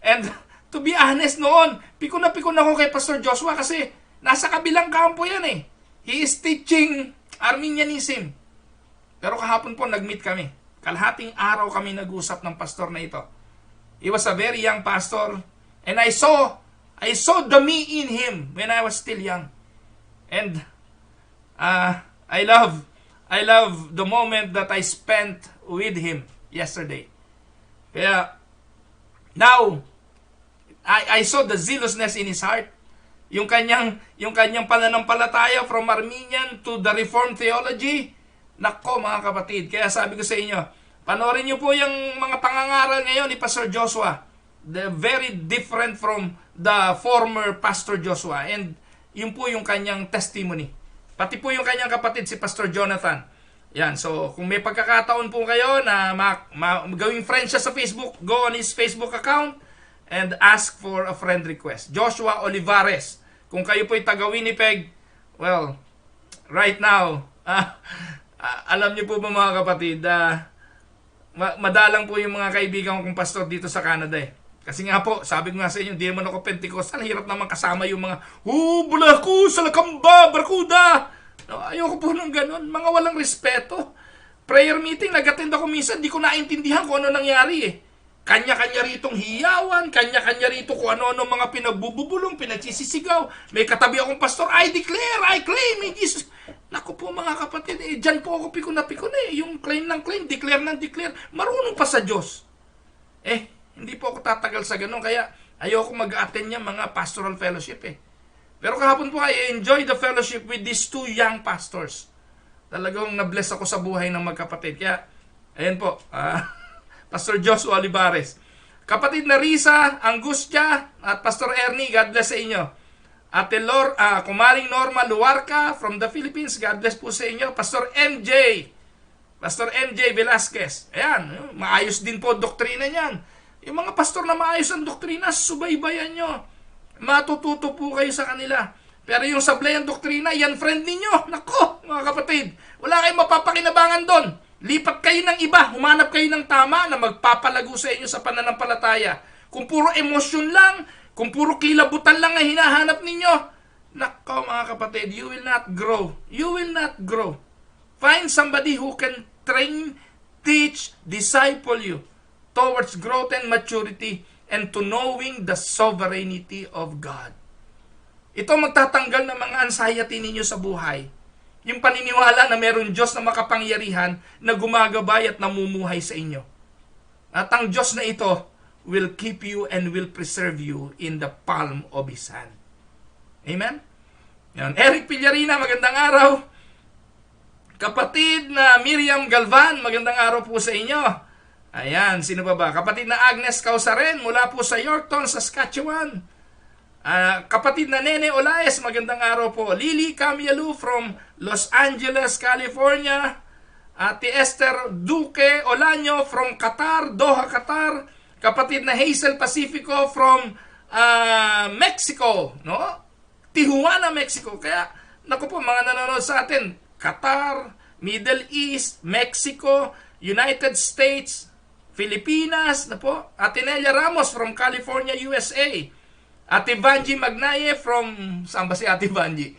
And to be honest noon, pikon na ako kay Pastor Joshua kasi nasa kabilang kampo yan eh. He is teaching Arminianism. Pero kahapon po nag-meet kami. Kalahating araw kami nag-usap ng pastor na ito. He was a very young pastor. And I saw the me in him when I was still young. And I love the moment that I spent with him yesterday. Kaya now I saw the zealousness in his heart. Yung kanyang pananampalataya from Arminian to the Reformed theology. Nako mga kapatid, kaya sabi ko sa inyo, panoorin niyo po yung mga pangangaral ngayon ni Pastor Joshua. They're very different from the former Pastor Joshua. And yun po yung kanyang testimony. Pati po yung kanyang kapatid si Pastor Jonathan. Yan, so kung may pagkakataon po kayo na gawing friend siya sa Facebook, go on his Facebook account and ask for a friend request. Joshua Olivares. Kung kayo po'y taga Winnipeg, well, right now, alam niyo po ba mga kapatid, madalang po yung mga kaibigan kong pastor dito sa Canada eh. Kasi nga po, sabi ko nga sa inyo, di naman ako Pentecostal, hirap naman kasama yung mga, bulaku, salakamba, barkuda. No, ayoko po ng ganun, mga walang respeto. Prayer meeting, nag-attend ako minsan, di ko naintindihan kung ano nangyari eh. Kanya-kanya ritong hiyawan, kanya-kanya rito kung ano-ano mga pinagbubulong, pinagsisisigaw. May katabi akong pastor, I declare, I claim in Jesus. Naku po mga kapatid, dyan po ako pikon na pikon eh. Yung claim ng claim, declare ng declare. Marunong pa sa Diyos. Hindi po ako tatagal sa ganun. Kaya ayoko mag-attend niya mga pastoral fellowship eh. Pero kahapon po I enjoy the fellowship with these two young pastors. Talagang na-bless ako sa buhay ng magkapatid. Kaya, ayan po, Pastor Joshua Olivares. Kapatid na Risa Angustia at Pastor Ernie, God bless sa inyo. Ate Kumaring Norma Luarca from the Philippines, God bless po sa inyo. Pastor MJ Velasquez. Ayan, maayos din po doktrina niyan. Yung mga pastor na maayos ang doktrina, subaybayan nyo. Matututo po kayo sa kanila. Pero yung sablay ang doktrina, yan friend ninyo. Nako, mga kapatid, wala kayong mapapakinabangan doon. Lipat kayo ng iba, humanap kayo ng tama na magpapalago sa inyo sa pananampalataya. Kung puro emosyon lang, kung puro kilabutan lang ang hinahanap ninyo, nako mga kapatid, you will not grow. You will not grow. Find somebody who can train, teach, disciple you towards growth and maturity and to knowing the sovereignty of God. Ito magtatanggal ng mga anxiety ninyo sa buhay. Yung paniniwala na meron Diyos na makapangyarihan na gumagabay at namumuhay sa inyo. At ang Diyos na ito will keep you and will preserve you in the palm of His hand. Amen? Yan. Eric Pillarina, magandang araw. Kapatid na Miriam Galvan, magandang araw po sa inyo. Ayan, sino ba? Kapatid na Agnes Causaren mula po sa Yorkton, Saskatchewan. Kapatid na Nene Olaes, magandang araw po. Lily Camialu from Los Angeles, California. Ate Esther Duque Olanyo from Qatar, Doha, Qatar. Kapatid na Hazel Pacifico from Mexico, no? Tijuana, Mexico. Kaya, naku po, mga nanonood sa atin, Qatar, Middle East, Mexico, United States, Pilipinas, na po. Ate Nelia Ramos from California, USA. Ate Vanji Magnaye from, saan ba si Ate Vanji?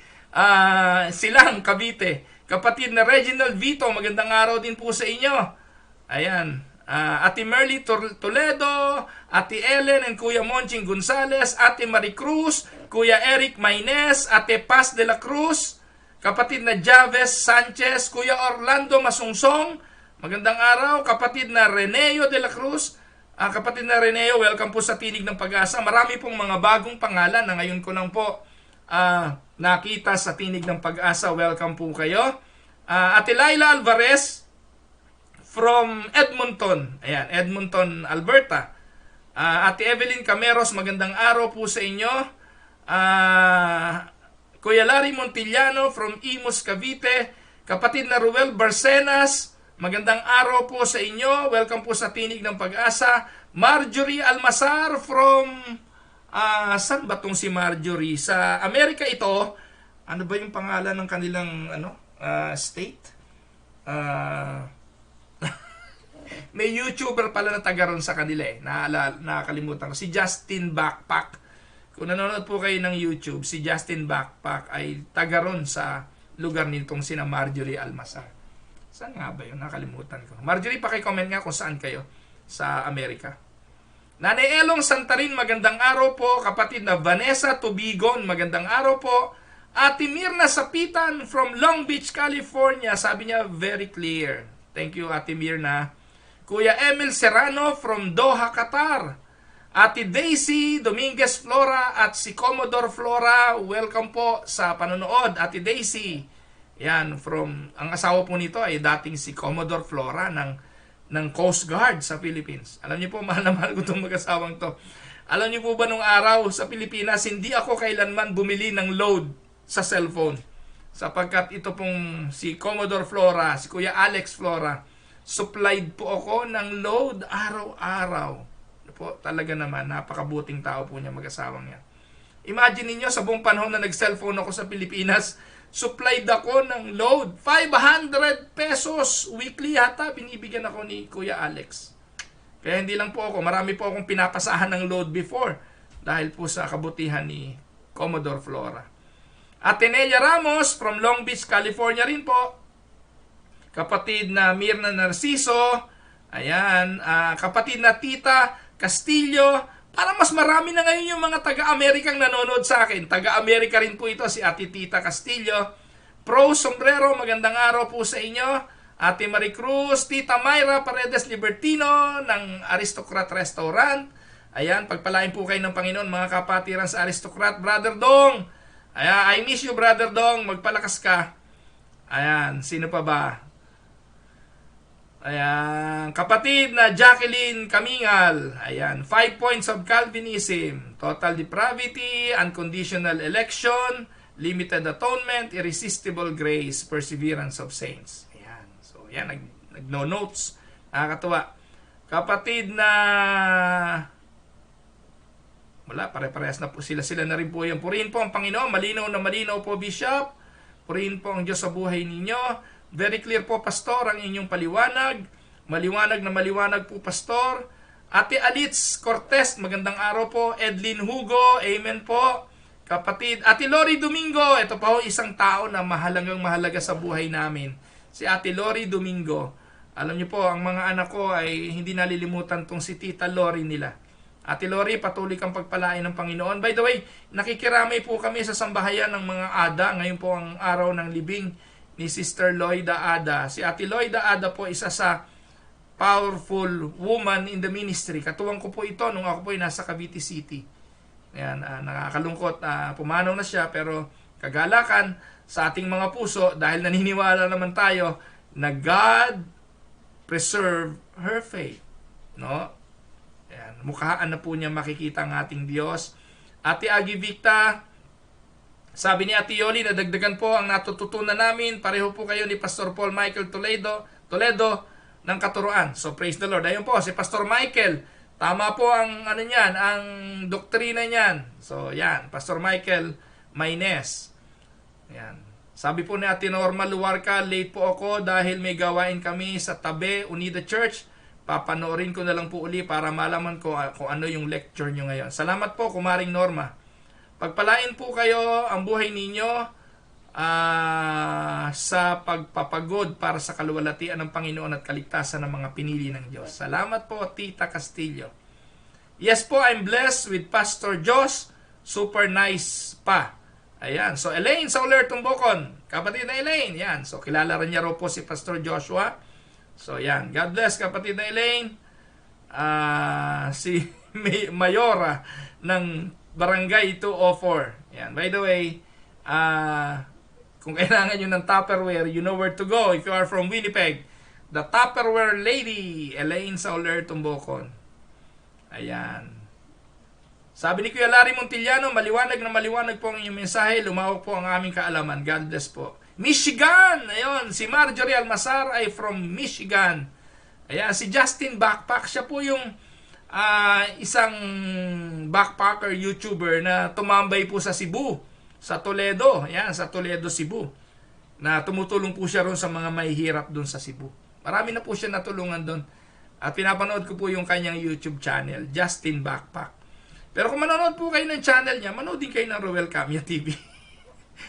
Silang, Cavite. Kapatid na Reginald Vito, magandang araw din po sa inyo. Ayan. Ate Merly Toledo, Ate Ellen and Kuya Monching Gonzales, Ate Maricruz, Kuya Eric Maynez, Ate Paz de la Cruz, kapatid na Javes Sanchez, Kuya Orlando Masungsong, magandang araw. Kapatid na Reneo de la Cruz, kapatid na Reneo, welcome po sa Tinig ng Pag-asa. Marami pong mga bagong pangalan na ngayon ko lang po nakita sa Tinig ng Pag-asa. Welcome po kayo. Ate Laila Alvarez from Edmonton. Ayan, Edmonton, Alberta. Ate Evelyn Cameros, magandang araw po sa inyo. Kuya Larry Montillano from Imus, Cavite. Kapatid na Ruel Barcenas, magandang araw po sa inyo. Welcome po sa Tinig ng Pag-asa. Marjorie Almasar from, saan ba itong si Marjorie? Sa Amerika ito. Ano ba yung pangalan ng kanilang state? Ah, may YouTuber pala na taga ron sa kanila eh. Nakakalimutan ko. Si Justin Backpack. Kung nanonood po kayo ng YouTube, si Justin Backpack ay taga ron sa lugar nitong sina Marjorie Almasar. Saan nga ba yun? Nakalimutan ko. Marjorie, paki-comment nga kung saan kayo sa Amerika. Nanay Elong Santarin, magandang araw po. Kapatid na Vanessa Tubigon, magandang araw po. Ate Mirna Sapitan from Long Beach, California. Sabi niya, very clear. Thank you, Ate Mirna. Kuya Emil Serrano from Doha, Qatar. Ate Daisy Dominguez Flora at si Commodore Flora, welcome po sa panonood. Ate Daisy, yan, ang asawa po nito ay dating si Commodore Flora ng Coast Guard sa Philippines. Alam niyo po, mahal na mahal ko itong mag-asawang to. Alam niyo po ba nung araw sa Pilipinas, hindi ako kailanman bumili ng load sa cellphone. Sapagkat ito pong si Commodore Flora, si Kuya Alex Flora, supplied po ako ng load araw-araw. Po, talaga naman, napakabuting tao po niya, mag-asawang niya. Imagine niyo sa buong panahon na nag-cellphone ako sa Pilipinas, supplied ako ng load. 500 pesos weekly yata binibigyan ako ni Kuya Alex. Kaya hindi lang po ako, marami po akong pinapasahan ng load before dahil po sa kabutihan ni Commodore Flora. Atenea Ramos from Long Beach, California rin po. Kapatid na Mirna Narciso. Ayan. Kapatid na Tita Castillo. Para mas marami na ngayon yung mga taga-Amerikang nanonood sa akin. Taga-Amerika rin po ito, si Ate Tita Castillo. Pro Sombrero, magandang araw po sa inyo. Ate Maricruz, Tita Myra Paredes Libertino ng Aristocrat Restaurant. Ayan, pagpalain po kayo ng Panginoon mga kapatiran sa Aristocrat. Brother Dong, ayan, I miss you Brother Dong, magpalakas ka. Ayan, sino pa ba? Ayan, kapatid na Jacqueline Kamingal. Ayan, 5 points of Calvinism. Total depravity, unconditional election, limited atonement, irresistible grace, perseverance of saints. Ayan, so yan, nagno-notes. Nakakatuwa. Kapatid na wala, pare-parehas na po sila na rin po yan. Purihin po ang Panginoon, malinaw na malinaw po Bishop. Purihin po ang Diyos sa buhay ninyo. Very clear po, Pastor, ang inyong paliwanag. Maliwanag na maliwanag po, Pastor. Ate Alitz Cortez, magandang araw po. Edlin Hugo, amen po. Kapatid, Ate Lori Domingo, ito pa ho isang tao na mahalaga sa buhay namin. Si Ate Lori Domingo. Alam niyo po, ang mga anak ko ay hindi nalilimutan tong si Tita Lori nila. Ate Lori, patuloy kang pagpalain ng Panginoon. By the way, nakikiramay po kami sa sambahayan ng mga Ada. Ngayon po ang araw ng libing ni Sister Loida Ada. Si Ate Loida Ada po isa sa powerful woman in the ministry. Katuwang ko po ito nung ako po ay nasa Cavite City. Ayan, nakakalungkot. Pumanaw na siya pero kagalakan sa ating mga puso dahil naniniwala naman tayo na God preserve her faith. No? Ayan, mukhaan na po niya makikita ang ating Diyos. Ate Agi Victa, sabi ni Ate Yoli, nadagdagan po ang natututunan namin. Pareho po kayo ni Pastor Paul Michael Toledo ng Katuruan. So praise the Lord. Ayun po, si Pastor Michael, tama po ang niyan, ang doktrina niyan. So yan, Pastor Michael Maynes. Yan. Sabi po ni Ate Norma Luwarca, late po ako dahil may gawain kami sa Tabe Unida Church. Papanoorin ko na lang po uli para malaman ko kung ano yung lecture nyo ngayon. Salamat po, Kumaring Norma. Pagpalain po kayo ang buhay ninyo sa pagpapagod para sa kaluwalhatian ng Panginoon at kaligtasan ng mga pinili ng Diyos. Salamat po, Tita Castillo. Yes po, I'm blessed with Pastor Josh. Super nice pa. Ayan. So, Elaine Sauler Tumbokon. Kapatid na Elaine. Yan. So, kilala rin niya ro po si Pastor Joshua. So, yan. God bless, kapatid na Elaine. Si Mayora ng Barangay 204. Yan. By the way, kung kailangan nyo ng Tupperware, you know where to go if you are from Winnipeg. The Tupperware Lady, Elaine Sauler Tumbokon. Ayan. Sabi ni Kuya Larry Montillano, maliwanag na maliwanag po ang inyong mensahe. Lumawak po ang aming kaalaman. God bless po. Michigan! Ayun, si Marjorie Almasar ay from Michigan. Ayan, si Justin Backpack, siya po yung isang backpacker YouTuber na tumambay po sa Cebu, sa Toledo. Ayan, sa Toledo, Cebu. na tumutulong po siya ron sa mga mahihirap doon sa Cebu. Marami na po siya natulungan doon. At pinapanood ko po yung kanyang YouTube channel, Justin Backpack. Pero kung manonood po kayo ng channel niya, manood din kayo ng Ruel Camia TV.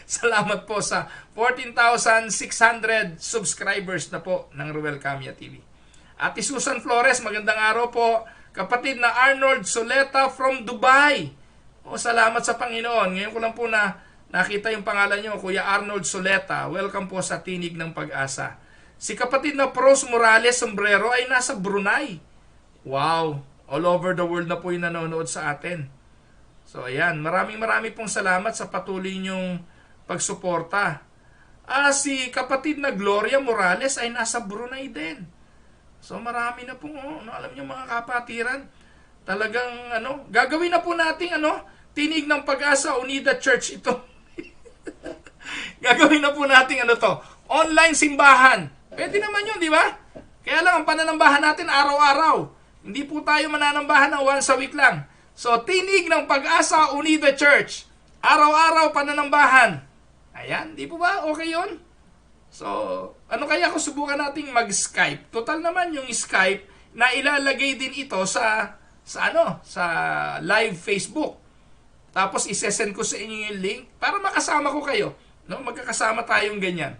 Salamat po sa 14,600 subscribers na po ng Ruel Camia TV. Ate Susan Flores, magandang araw po. Kapatid na Arnold Soleta from Dubai. O, salamat sa Panginoon. Ngayon ko lang po na nakita yung pangalan nyo, Kuya Arnold Soleta. Welcome po sa Tinig ng Pag-asa. Si kapatid na Pros Morales Sombrero ay nasa Brunei. Wow! All over the world na po yung nanonood sa atin. So, ayan. Maraming pong salamat sa patuloy nyong pagsuporta. Si kapatid na Gloria Morales ay nasa Brunei din. So, marami na pong, alam nyo mga kapatiran, talagang, gagawin na po natin, Tinig ng Pag-asa, Unida Church ito. Gagawin na po natin, online simbahan. Pwede naman yun, di ba? Kaya lang, ang pananambahan natin araw-araw. Hindi po tayo mananambahan ng once a week lang. So, Tinig ng Pag-asa, Unida Church. Araw-araw pananambahan. Ayan, di po ba? Okay yun? So, ano kaya kung subukan nating mag-Skype? Total naman yung Skype na ilalagay din ito sa live Facebook. Tapos isesend ko sa inyo yung link para makasama ko kayo. No? Magkakasama tayong ganyan.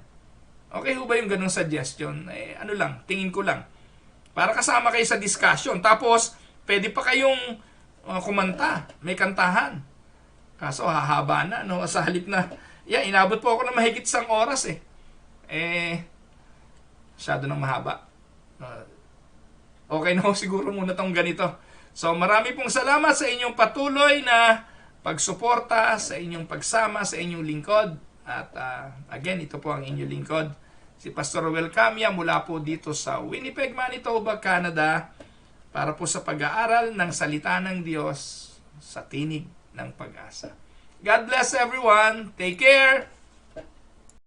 Okay ho ba yung ganung suggestion? Tingin ko lang. Para kasama kayo sa discussion. Tapos, pwede pa kayong kumanta. May kantahan. Kaso, hahaba na. No? Sa halip na, inabot po ako na mahigit 1 oras masyado nang mahaba. Okay na ho siguro muna tong ganito. So, marami pong salamat sa inyong patuloy na pagsuporta, sa inyong pagsama, sa inyong lingkod. At again, ito po ang inyong lingkod, si Pastor Ruel Camia mula po dito sa Winnipeg, Manitoba, Canada, para po sa pag-aaral ng salita ng Diyos sa Tinig ng Pag-asa. God bless everyone. Take care.